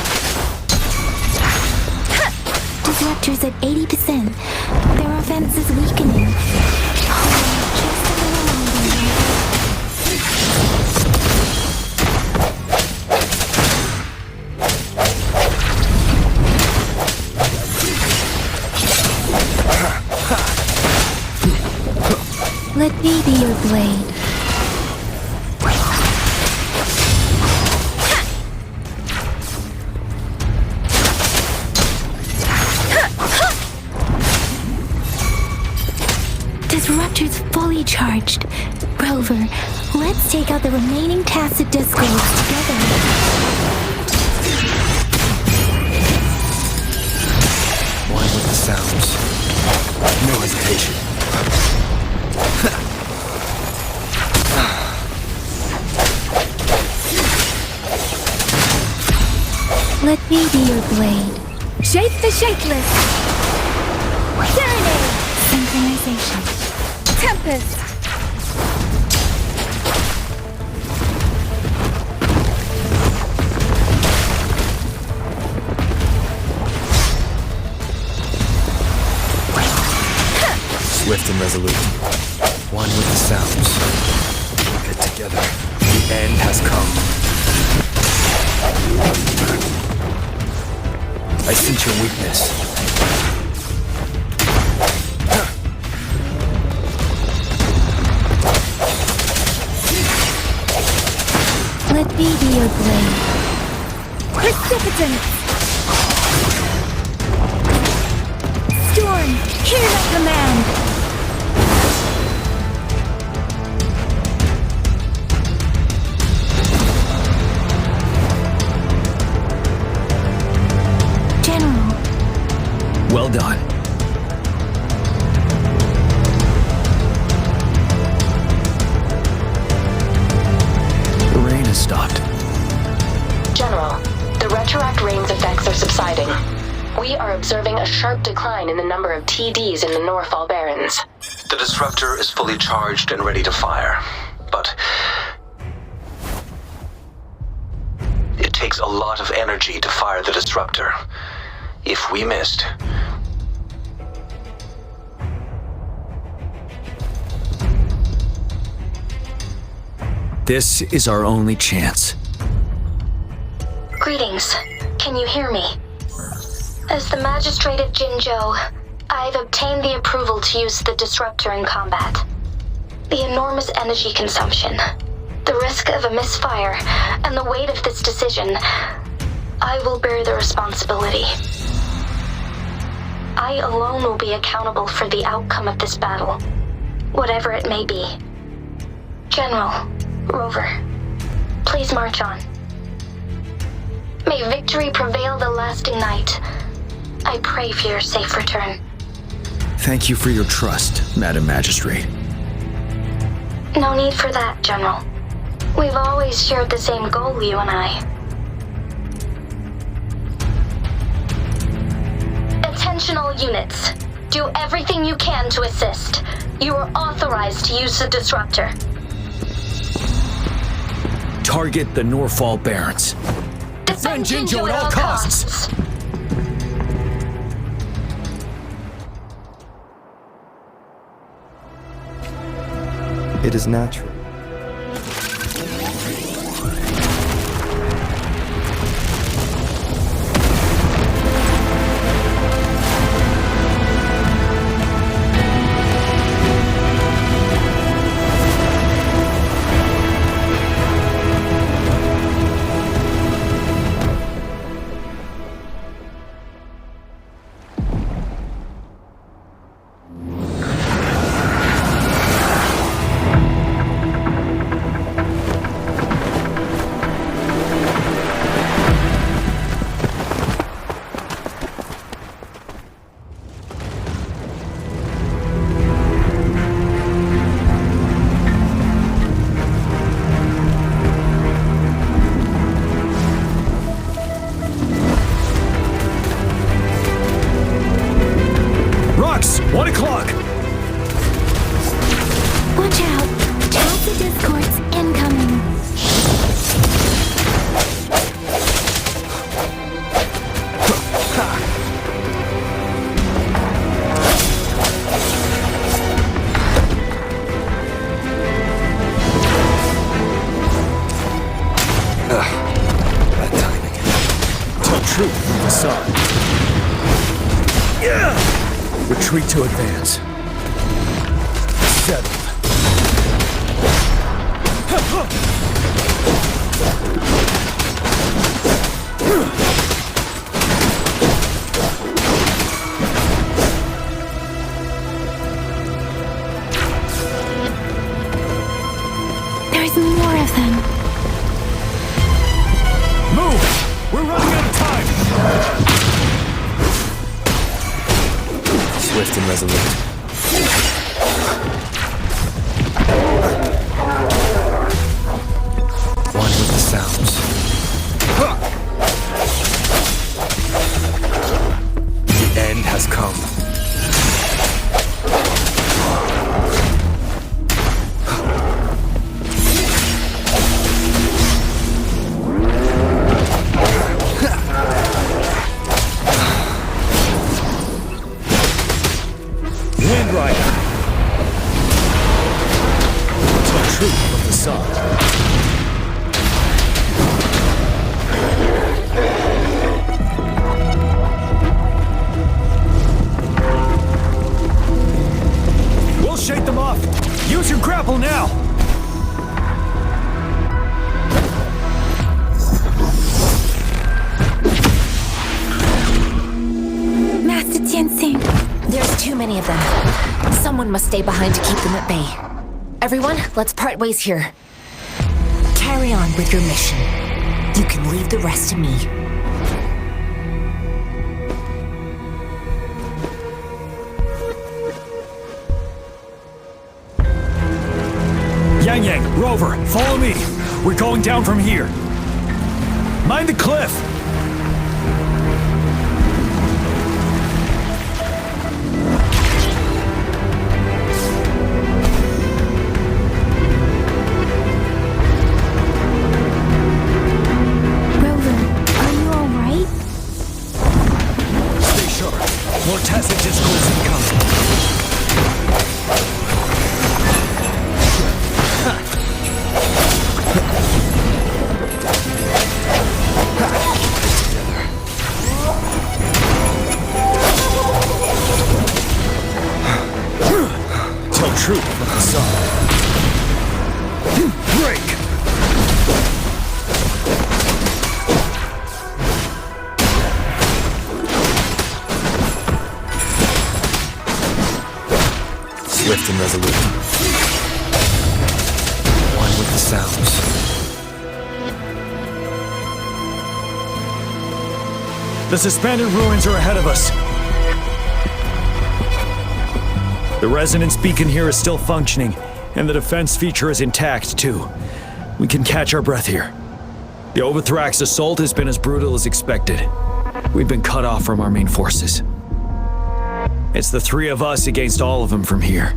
Disruptor's at 80%. Their offense is weakening. Just a little longer. Let me be your blade. Disruptor's fully charged. Rover, let's take out the remaining tacit discords together. One with the sounds. No hesitation. Let me be your blade. Shape the shapeless. Serenade. Synchronization. Tempest. Swift and resolute. One with the sounds. Keep it together. The end has come. I sense your weakness. Let me be your blade. Precipitant! Storm, hear my command! Well done. The rain has stopped. General, the retroact rain's effects are subsiding. We are observing a sharp decline in the number of TDs in the Norfall Barrens. The disruptor is fully charged and ready to fire, but it takes a lot of energy to fire the disruptor. If we missed, this is our only chance. Greetings. Can you hear me? As the Magistrate of Jinzhou, I've obtained the approval to use the disruptor in combat. The enormous energy consumption, the risk of a misfire, and the weight of this decision, I will bear the responsibility. I alone will be accountable for the outcome of this battle, whatever it may be. General, Rover, please march on. May victory prevail the lasting night. I pray for your safe return. Thank you for your trust, Madam Magistrate. No need for that, General. We've always shared the same goal, you and I. Attention all units. Do everything you can to assist. You are authorized to use the disruptor. Target the Norfall Barrens. Defend Jinzhou at all costs. It is natural. Retreat to advance. Settled. There's more of them. Move! We're running out of time! Swift and resolute. One with the sounds. The end has come. Must stay behind to keep them at bay. Everyone, let's part ways here. Carry on with your mission. You can leave the rest to me. Yang, Rover, follow me. We're going down from here. Mind the cliff. More tacit discourse incoming. truth from the sun. Break! Swift and resolute. One with the sounds. The suspended ruins are ahead of us. The resonance beacon here is still functioning, and the defense feature is intact, too. We can catch our breath here. The Overthrax assault has been as brutal as expected. We've been cut off from our main forces. It's the three of us against all of them from here.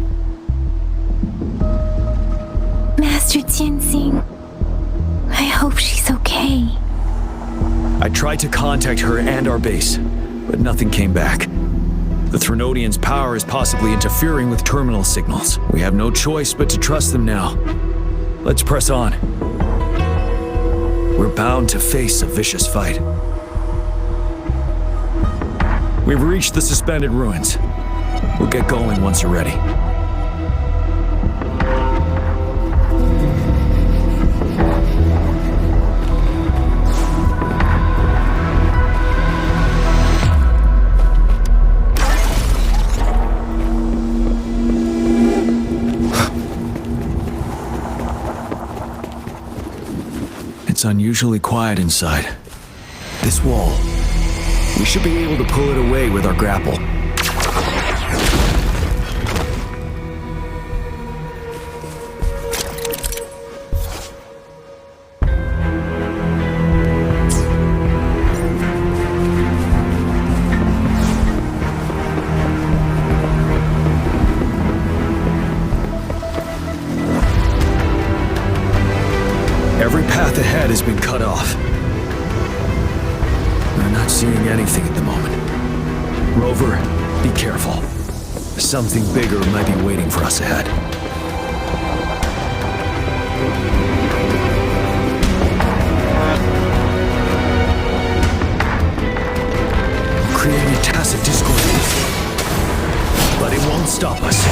Master Jinsing, I hope she's okay. I tried to contact her and our base, but nothing came back. The Threnodians' power is possibly interfering with terminal signals. We have no choice but to trust them now. Let's press on. We're bound to face a vicious fight. We've reached the suspended ruins. We'll get going once you're ready. It's unusually quiet inside. This wall. We should be able to pull it away with our grapple. Every path ahead has been cut off. We're not seeing anything at the moment. Rover, be careful. Something bigger might be waiting for us ahead. We're creating a tacit discord, but it won't stop us.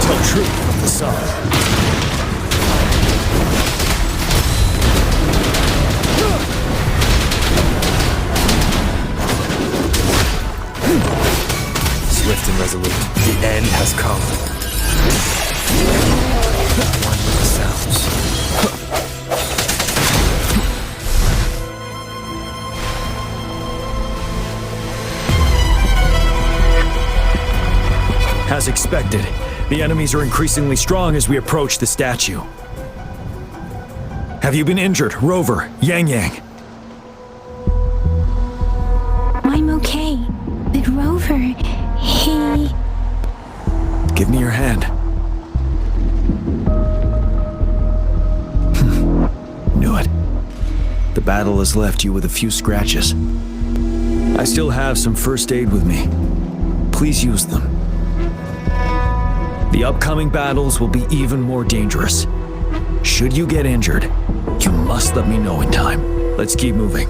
Tell truth from the sun. Swift and resolute. The end has come. One with the sounds. As expected, the enemies are increasingly strong as we approach the statue. Have you been injured, Rover, Yang Yang? I'm okay, but Rover, he... Give me your hand. Knew it. The battle has left you with a few scratches. I still have some first aid with me. Please use them. The upcoming battles will be even more dangerous. Should you get injured, you must let me know in time. Let's keep moving.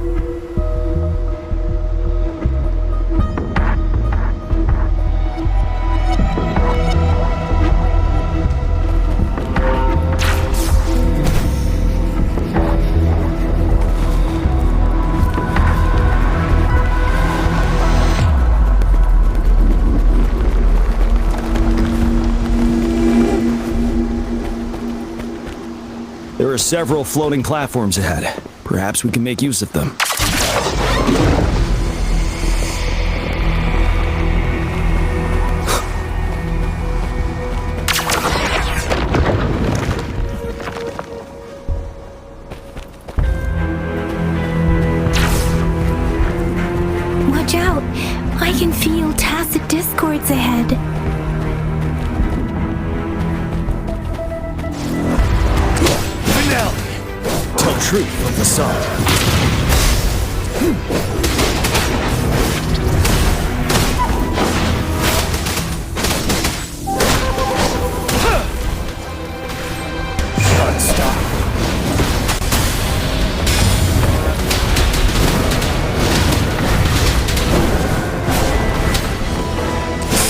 There are several floating platforms ahead. Perhaps we can make use of them. Watch out! I can feel tacit discords ahead. Tell truth from the sun.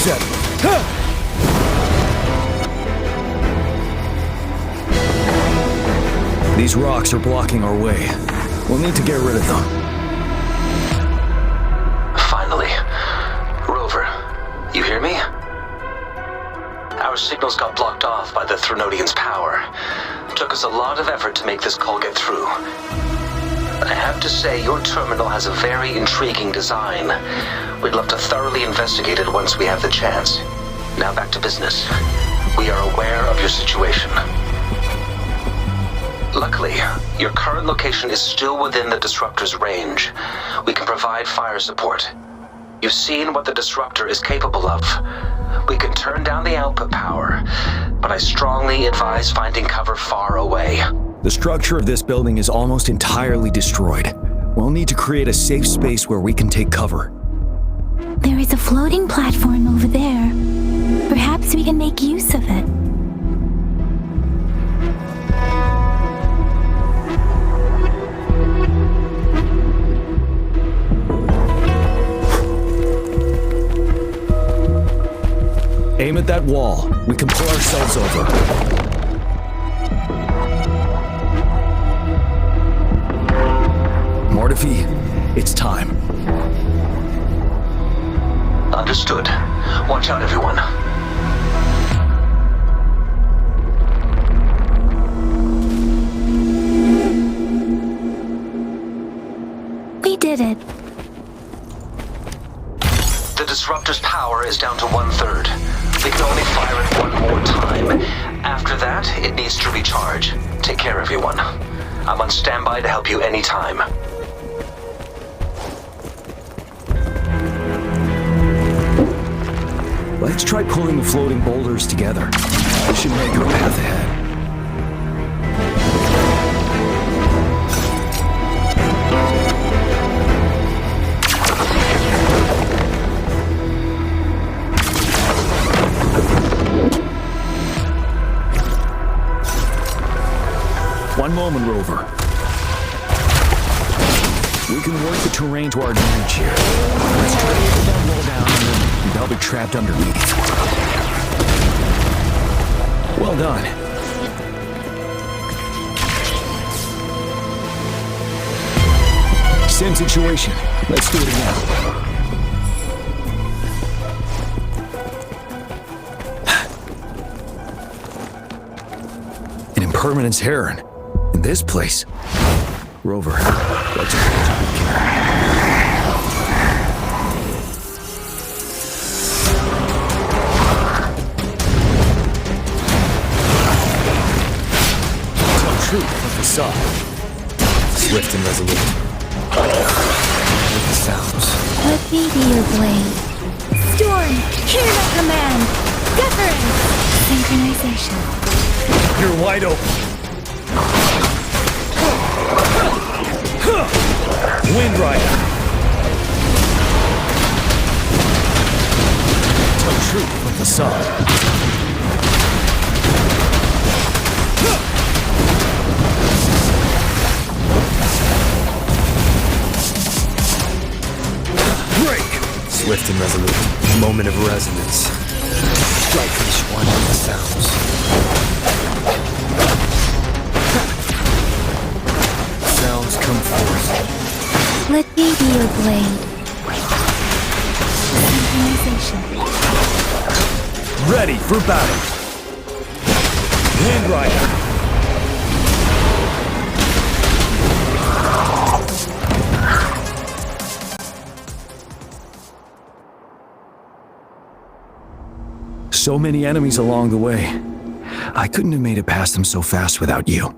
set. These rocks are blocking our way. We'll need to get rid of them. Finally. Rover, you hear me? Our signals got blocked off by the Threnodian's power. Took us a lot of effort to make this call get through. I have to say, your terminal has a very intriguing design. We'd love to thoroughly investigate it once we have the chance. Now back to business. We are aware of your situation. Luckily, your current location is still within the Disruptor's range. We can provide fire support. You've seen what the Disruptor is capable of. We can turn down the output power, but I strongly advise finding cover far away. The structure of this building is almost entirely destroyed. We'll need to create a safe space where we can take cover. There is a floating platform over there. Perhaps we can make use of it. Aim at that wall. We can pull ourselves over. Mortefi, it's time. Understood. Watch out, everyone. We did it. The Disruptor's power is down to 1/3. We can only fire it one more time. After that, it needs to recharge. Take care, everyone. I'm on standby to help you anytime. Let's try pulling the floating boulders together. That should make our path ahead. One moment, Rover. We can work the terrain to our advantage here. Let's try to pull that wall down and then they'll be trapped underneath. Well done. Same situation. Let's do it again. An impermanence heron. In this place. Rover, let's approach it with care. Tell truth from the side. Swift and resolute. With the sounds. Let me be your blade. Storm, hear my command. Wuthering. Synchronization. You're wide open. Wind Rider. Tell truth from the side. Break. Swift and resolute. Moment of resonance. Strike each one with the sounds. Sounds come forth. Let me be your blade. Synchronization. Ready for battle. Wind Rider. So many enemies along the way. I couldn't have made it past them so fast without you.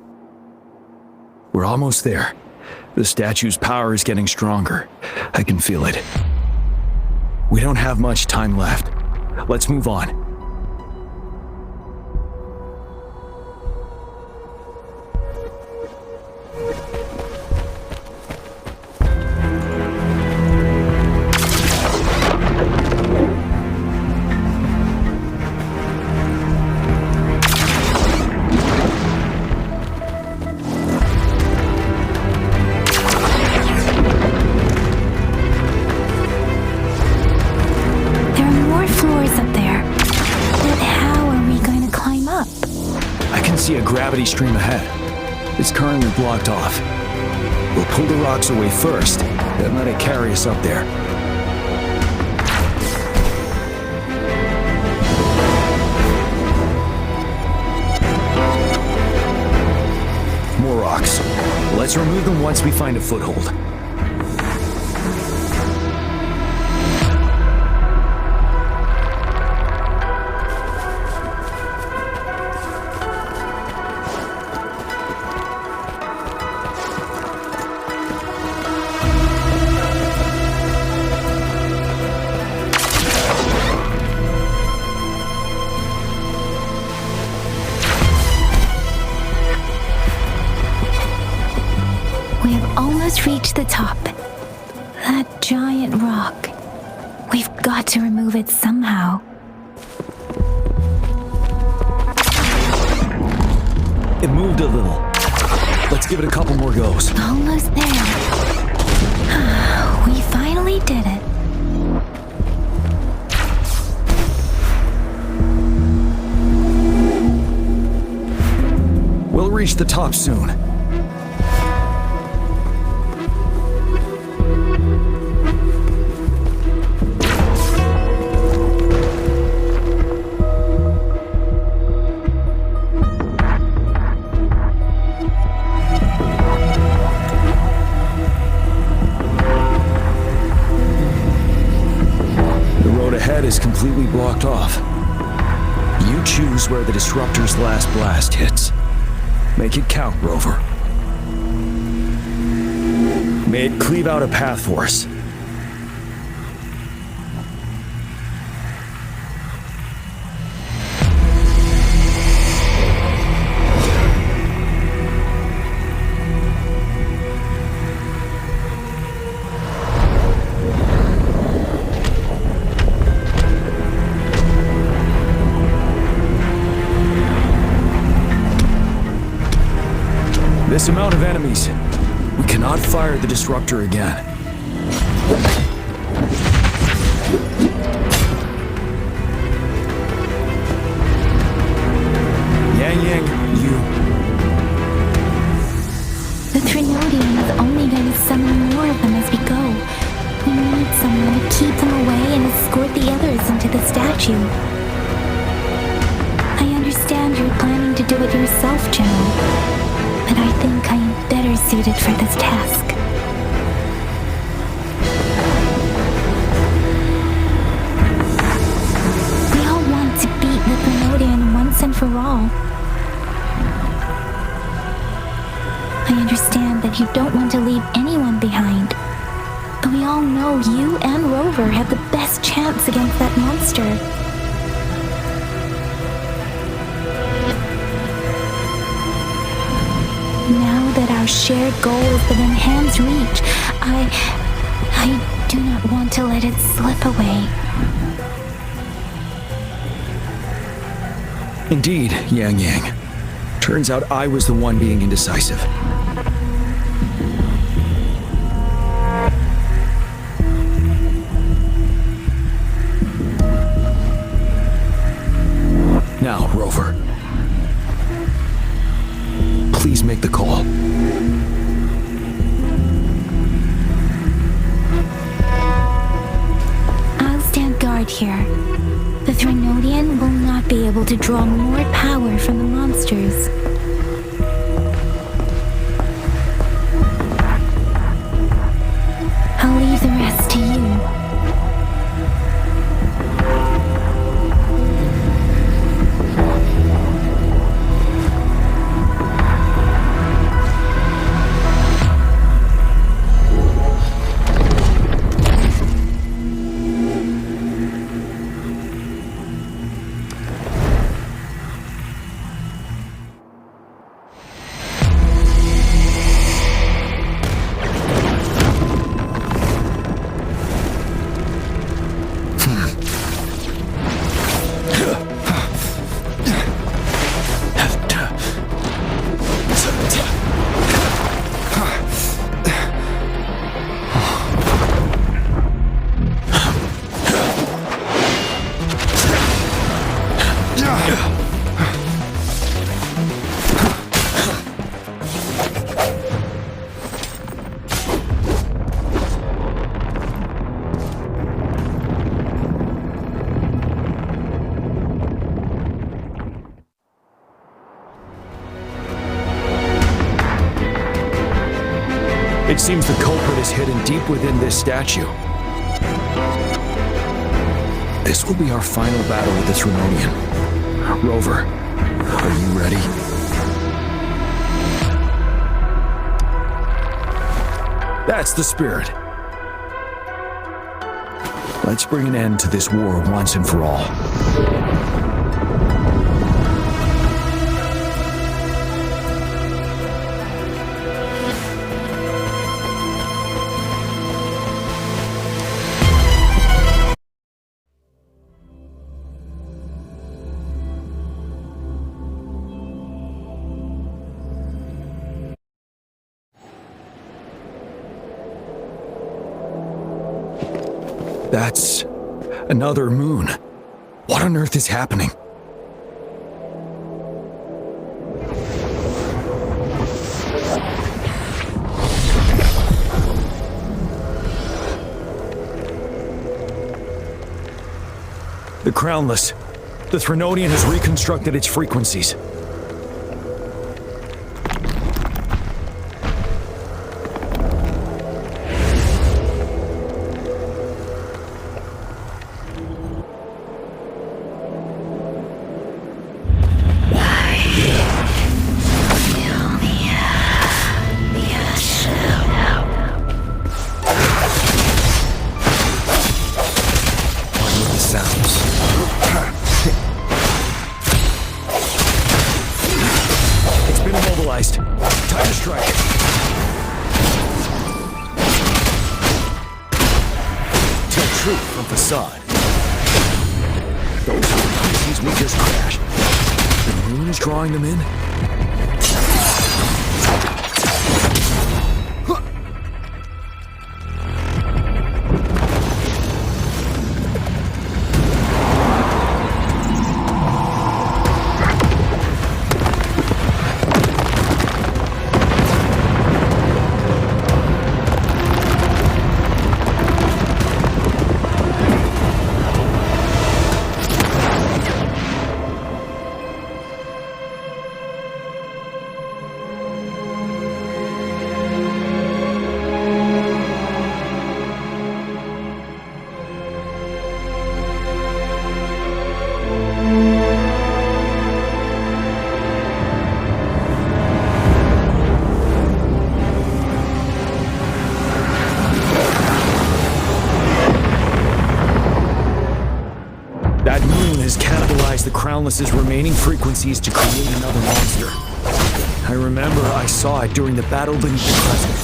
We're almost there. The statue's power is getting stronger. I can feel it. We don't have much time left. Let's move on. see a gravity stream ahead. It's currently blocked off. We'll pull the rocks away first, then let it carry us up there. More rocks. Let's remove them once we find a foothold. Reach the top. That giant rock. We've got to remove it somehow. It moved a little. Let's give it a couple more goes. Almost there. We finally did it. We'll reach the top soon. Is completely blocked off. You choose where the disruptor's last blast hits. Make it count, Rover. May it cleave out a path for us. This amount of enemies, we cannot fire the disruptor again. Yang, you... The Trinodian is only going to summon more of them as we go. We need someone to keep them away and escort the others into the statue. I understand you're planning to do it yourself, General. But I think I am better suited for this task. We all want to beat the Trinodian once and for all. I understand that you don't want to leave anyone behind. But we all know you and Rover have the best chance against that monster. Now that our shared goal is within hand's reach, I do not want to let it slip away. Indeed, Yang. Turns out I was the one being indecisive. Now, Rover. Please make the call. I'll stand guard here. The Trinodian will not be able to draw more power from the monsters. I'll leave the rest to you. Seems the culprit is hidden deep within this statue. This will be our final battle with this Renonian. Rover, are you ready? That's the spirit. Let's bring an end to this war once and for all. That's another moon. What on earth is happening? The Crownless. The Threnodian has reconstructed its frequencies. Time to strike. Tell truth from facade. Those frequencies we just crashed. The moon is drawing them in? The Crownless's remaining frequencies to create another monster. I remember I saw it during the battle beneath the crescent.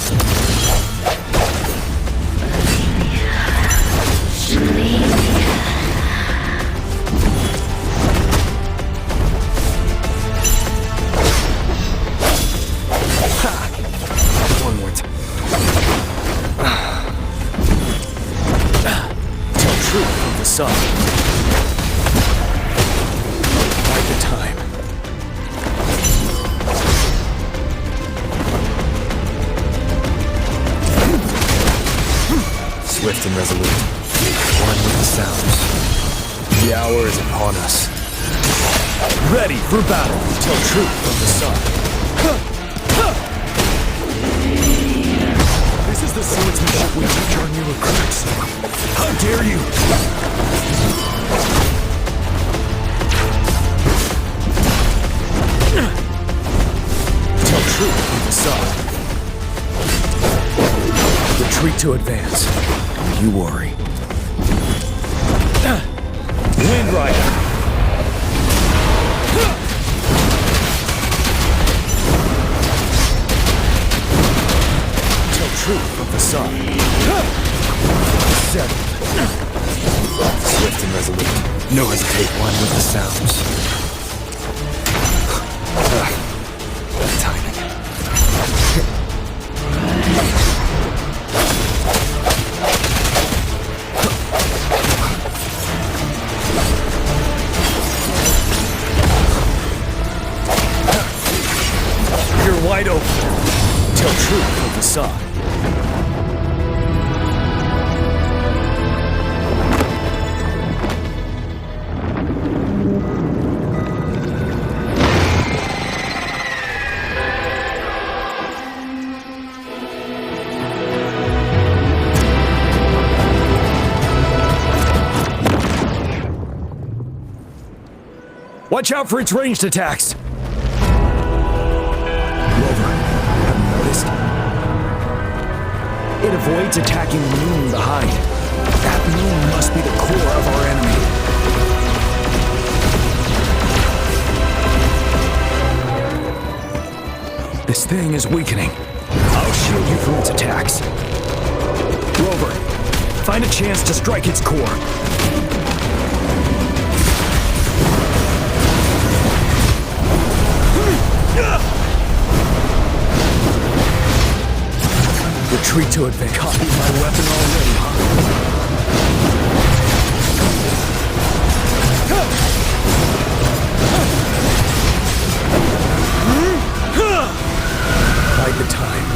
One more time. Tell truth from the sun. Swift and resolute, one with the sounds. The hour is upon us. Ready for battle. Tell truth from the sun. This is the swordsmanship we teach our new recruits. How dare you! Tell truth from the sun. Retreat to advance. Don't you worry. Wind Rider. Tell truth from the sun. Settled. Swift and resolute. No hesitate. One with the sounds. Bad timing. Wide open. Tell truth from the sun. Watch out for its ranged attacks! Rover, have you noticed? It avoids attacking the moon behind. That moon must be the core of our enemy. This thing is weakening. I'll shield you from its attacks. Rover, find a chance to strike its core. Retreat to advance. Copied my weapon already, huh? Bide the time.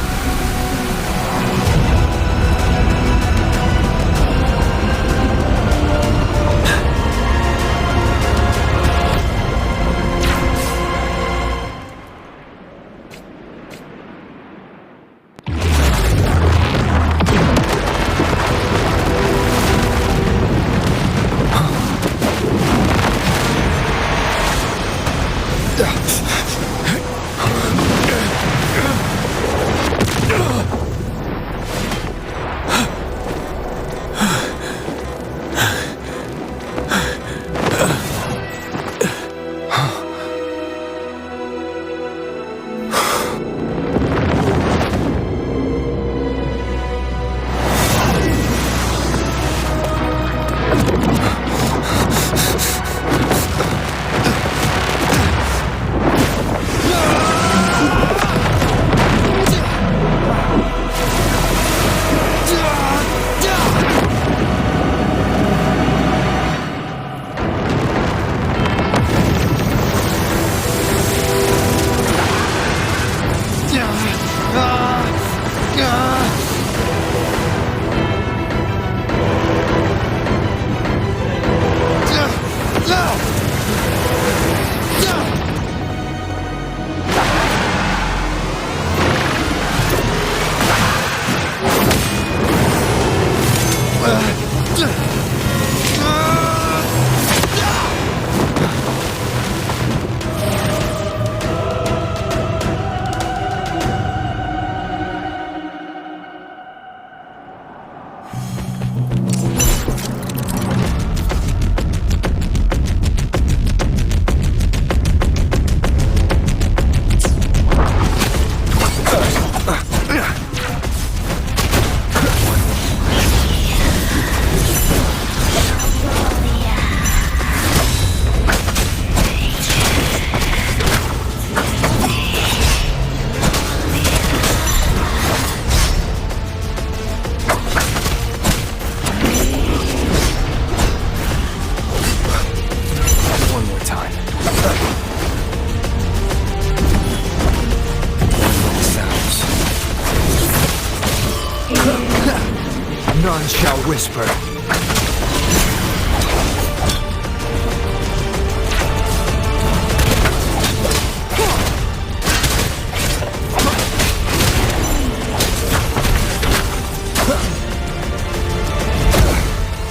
None shall whisper.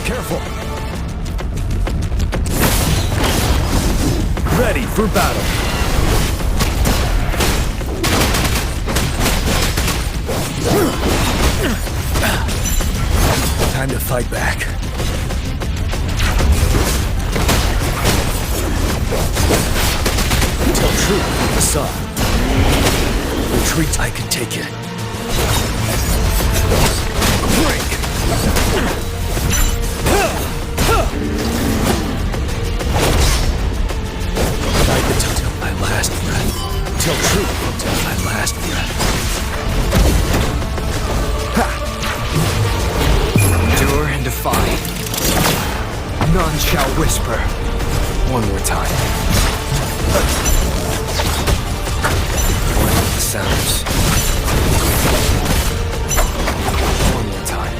Careful. Ready for battle. Time to fight back. Tell truth with the sun. Retreat, I can take it. Break! Fight the till my last breath. Tell truth until my last breath. Endure and defy. None shall whisper. One more time. The sounds. One more time.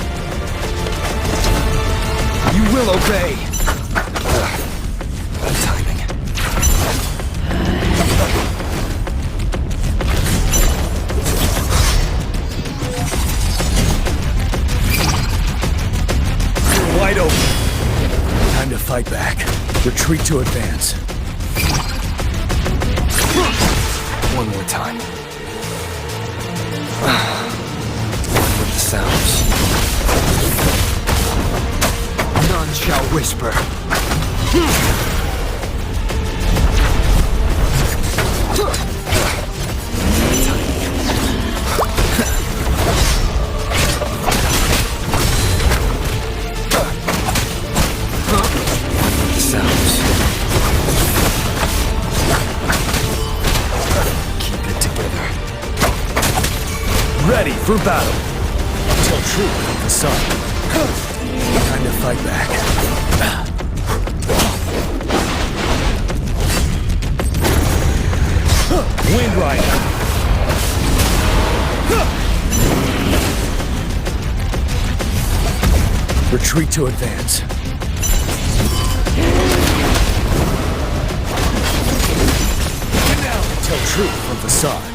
You will obey. Bad timing. Wide open. Time to fight back. Retreat to advance. One more time. With the sounds. None shall whisper. Ready for battle. Tell truth with the sun. Time to fight back. Wind Rider. Retreat to advance. Now tell truth from the side.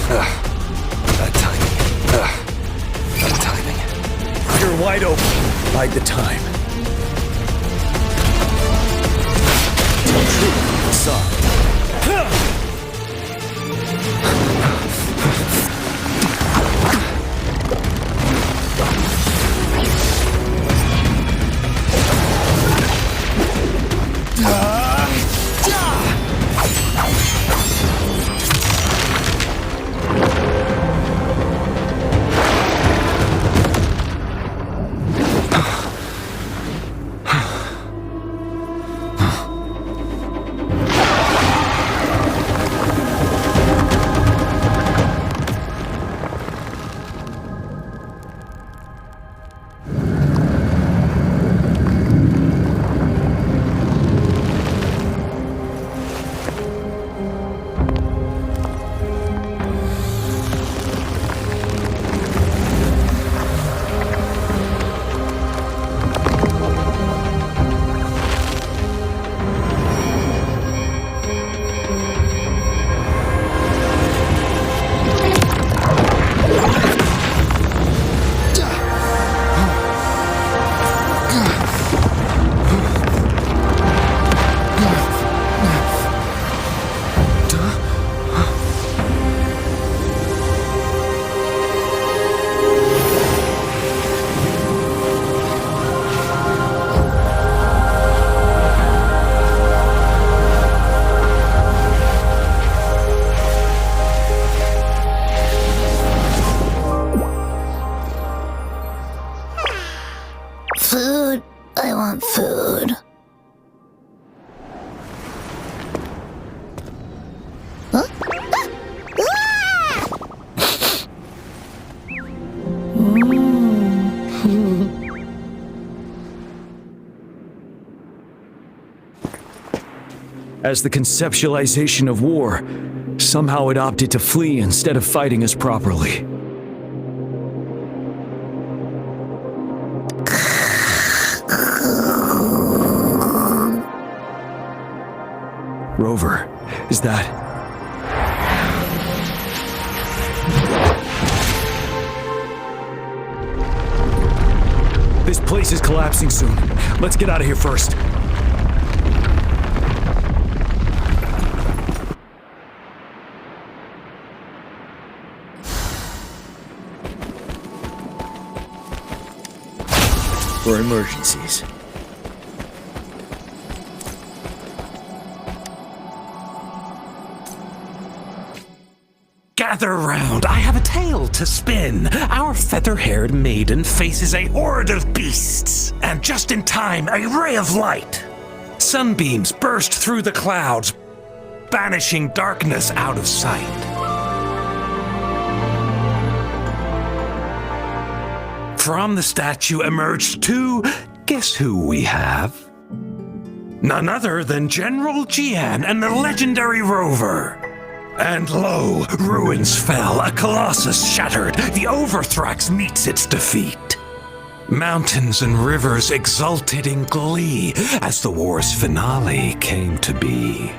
That timing. You're wide open. Bide the time. Tell truth from the side. Food. I want food. Huh? As the conceptualization of war, somehow it opted to flee instead of fighting us properly. Rover, is that... This place is collapsing soon. Let's get out of here first. For emergencies. Gather round, I have a tale to spin. Our feather-haired maiden faces a horde of beasts. And just in time, a ray of light. Sunbeams burst through the clouds, banishing darkness out of sight. From the statue emerged two, guess who we have? None other than General Jian and the legendary Rover. And lo, ruins fell, a colossus shattered, the Overthrax meets its defeat. Mountains and rivers exulted in glee as the war's finale came to be.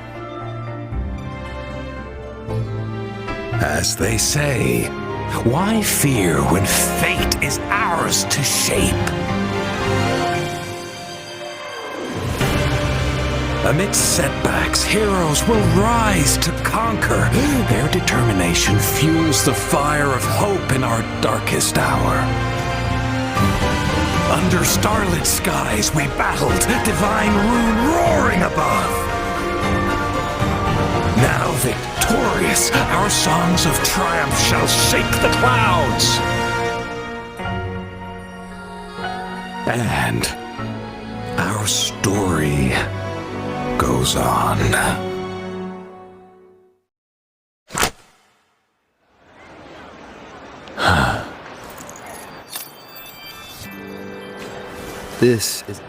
As they say, Why fear when fate is ours to shape? Amidst setbacks, heroes will rise to conquer. Their determination fuels the fire of hope in our darkest hour. Under starlit skies we battled, divine rune roaring above. Now victorious, our songs of triumph shall shake the clouds. And our story goes on. This is